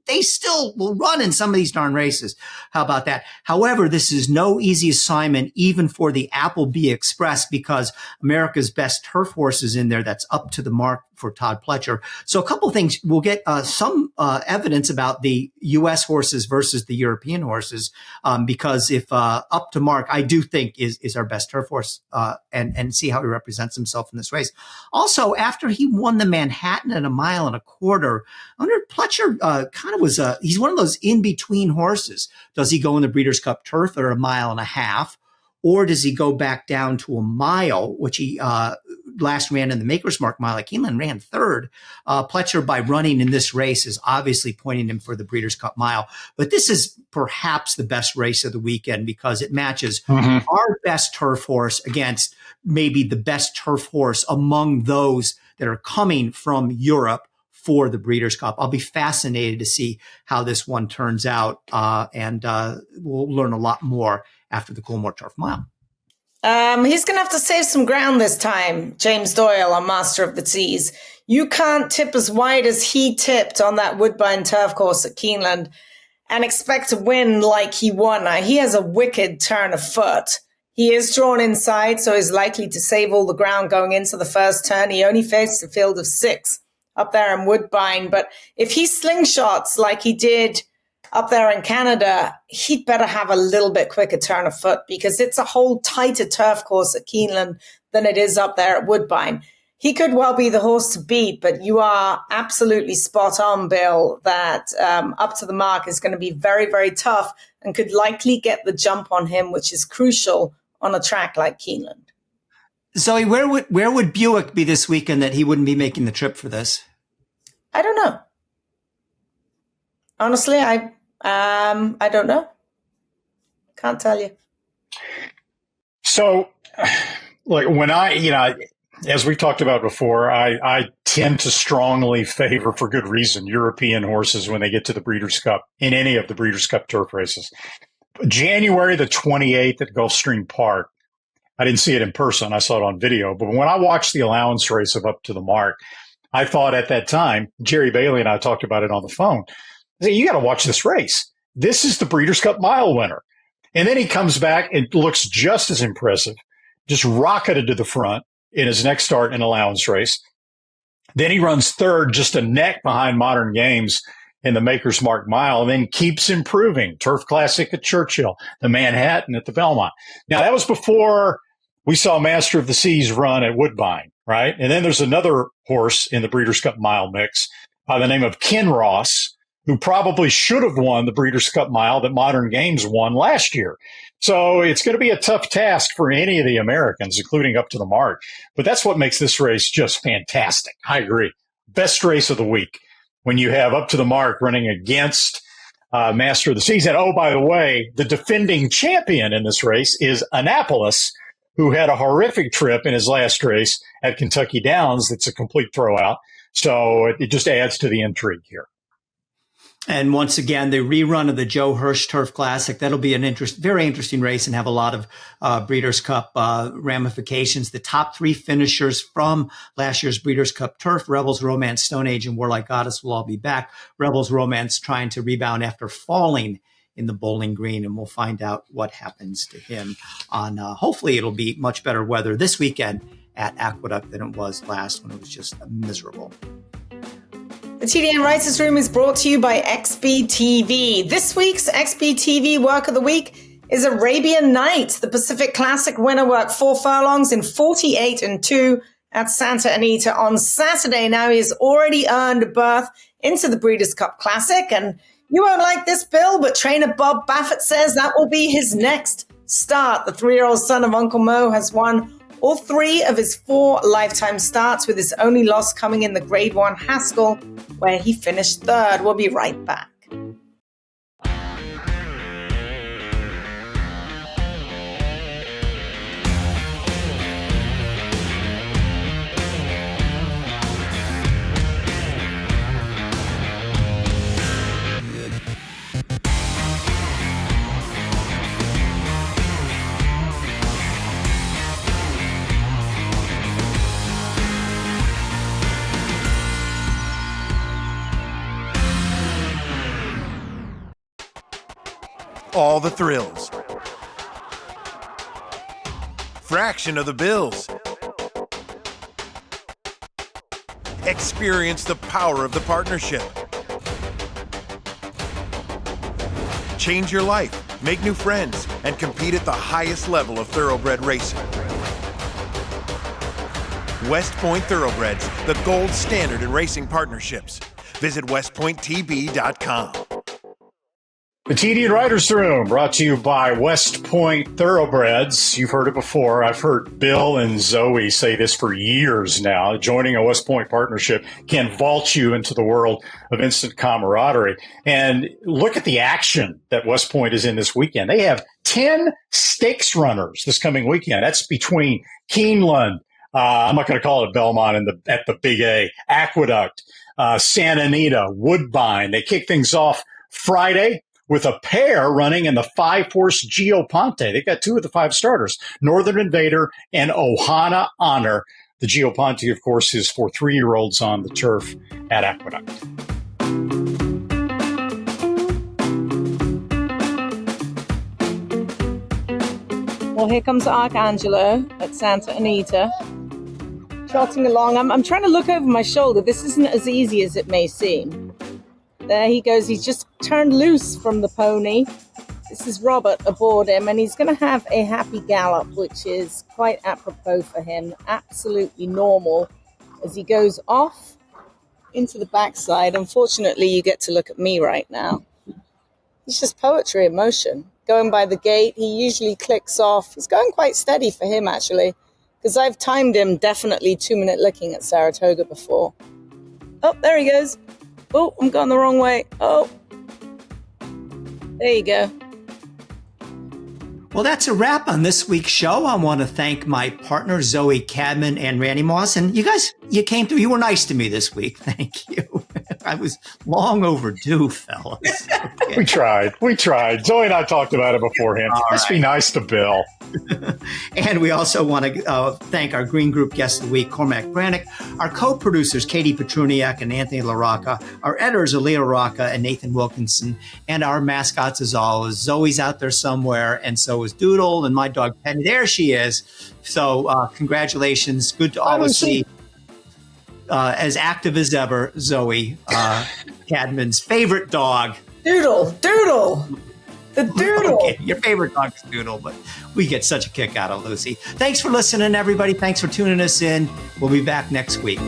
they still will run in some of these darn races. How about that? However, this is no easy assignment, even for the Appleby Express, because America's best turf horse is in there that's up to the mark for Todd Pletcher. So a couple of things. We'll get some evidence about the U.S. horses versus the European horses, because if up to mark, I do think is our best turf horse, and see how he represents himself in this race. Also, after he won the Manhattan at 1.25 miles, under Pletcher kind of was he's one of those in-between horses. Does he go in the Breeders' Cup Turf at 1.5 miles? Or does he go back down to 1 mile, which he last ran in the Maker's Mark Mile at Keeneland, ran third. Pletcher, by running in this race, is obviously pointing him for the Breeders' Cup Mile. But this is perhaps the best race of the weekend because it matches our best turf horse against maybe the best turf horse among those that are coming from Europe for the Breeders' Cup. I'll be fascinated to see how this one turns out, and we'll learn a lot more after the Coolmore Turf Mile. He's going to have to save some ground this time, James Doyle on Master of the Seas. You can't tip as wide as he tipped on that Woodbine turf course at Keeneland and expect to win like he won. Now, he has a wicked turn of foot. He is drawn inside, so he's likely to save all the ground going into the first turn. He only faced a field of 6 up there in Woodbine. But if he slingshots like he did up there in Canada, he'd better have a little bit quicker turn of foot because it's a whole tighter turf course at Keeneland than it is up there at Woodbine. He could well be the horse to beat, but you are absolutely spot on, Bill, that up to the mark is going to be very, very tough and could likely get the jump on him, which is crucial on a track like Keeneland. Zoe, where would Buick be this weekend that he wouldn't be making the trip for this? I don't know. Honestly, I don't know. Can't tell you. So, like when as we've talked about before, I tend to strongly favor, for good reason, European horses when they get to the Breeders' Cup in any of the Breeders' Cup turf races. January the 28th at Gulfstream Park, I didn't see it in person. I saw it on video. But when I watched the allowance race of Up to the Mark, I thought at that time, Jerry Bailey and I talked about it on the phone. I said, you got to watch this race. This is the Breeders' Cup Mile winner. And then he comes back and looks just as impressive, just rocketed to the front in his next start in allowance race. Then he runs third, just a neck behind Modern Games in the Maker's Mark Mile, and then keeps improving. Turf Classic at Churchill, the Manhattan at the Belmont. Now, that was before we saw Master of the Seas run at Woodbine, right? And then there's another horse in the Breeders' Cup Mile mix by the name of Kinross, who probably should have won the Breeders' Cup Mile that Modern Games won last year. So it's going to be a tough task for any of the Americans, including Up to the Mark. But that's what makes this race just fantastic. I agree. Best race of the week when you have Up to the Mark running against Master of the Seas. And, oh, by the way, the defending champion in this race is Annapolis, who had a horrific trip in his last race at Kentucky Downs. That's a complete throwout. So it just adds to the intrigue here. And once again, the rerun of the Joe Hirsch Turf Classic, that'll be an very interesting race and have a lot of Breeders' Cup ramifications. The top three finishers from last year's Breeders' Cup Turf, Rebels, Romance, Stone Age, and Warlike Goddess will all be back. Rebels Romance trying to rebound after falling in the Bowling Green, and we'll find out what happens to him on, hopefully it'll be much better weather this weekend at Aqueduct than it was last when it was just miserable. The TDN Writers Room is brought to you by XBTV. This week's XBTV Work of the Week is Arabian Night. The Pacific Classic winner worked 4 furlongs in 48-2 at Santa Anita on Saturday. Now he has already earned a berth into the Breeders' Cup Classic. And you won't like this, Bill, but trainer Bob Baffert says that will be his next start. The 3-year-old son of Uncle Mo has won all 3 of his 4 lifetime starts, with his only loss coming in the Grade 1 Haskell, where he finished 3rd. We'll be right back. All the thrills. Fraction of the bills. Experience the power of the partnership. Change your life, make new friends, and compete at the highest level of thoroughbred racing. West Point Thoroughbreds, the gold standard in racing partnerships. Visit westpointtb.com. The TDN Writers Room, brought to you by West Point Thoroughbreds. You've heard it before. I've heard Bill and Zoe say this for years now. Joining a West Point partnership can vault you into the world of instant camaraderie. And look at the action that West Point is in this weekend. They have 10 stakes runners this coming weekend. That's between Keeneland, I'm not going to call it Belmont at the Big A, Aqueduct, Santa Anita, Woodbine. They kick things off Friday with a pair running in the 5-horse Geoponte. They've got 2 of the 5 starters, Northern Invader and Ohana Honor. The Geoponte, of course, is for 3-year-olds on the turf at Aqueduct. Well, here comes Arcangelo at Santa Anita, trotting along. I'm trying to look over my shoulder. This isn't as easy as it may seem. There he goes. He's just turned loose from the pony. This is Robert aboard him, and he's going to have a happy gallop, which is quite apropos for him. Absolutely normal as he goes off into the backside. Unfortunately, you get to look at me right now. He's just poetry in motion. Going by the gate, he usually clicks off. He's going quite steady for him, actually, because I've timed him definitely 2-minute licking at Saratoga before. Oh, there he goes. Oh, I'm going the wrong way. Oh, there you go. Well, that's a wrap on this week's show. I want to thank my partner, Zoe Cadman and Randy Moss. And you guys, you came through. You were nice to me this week. Thank you. I was long overdue, fellas. Okay. We tried. Zoe and I talked about it beforehand. Let's be nice to Bill. And we also want to thank our Green Group guest of the week, Cormac Breathnach, our co-producers, Katie Petruniak and Anthony LaRocca, our editors, Aaliyah Rocca and Nathan Wilkinson, and our mascots, as always. Zoe's out there somewhere, and so is Doodle, and my dog Penny. There she is. So congratulations. Good to always see as active as ever, Zoe, Cadman's favorite dog. Doodle. The Doodle. Okay, your favorite dog is Doodle, but we get such a kick out of Lucy. Thanks for listening, everybody. Thanks for tuning us in. We'll be back next week.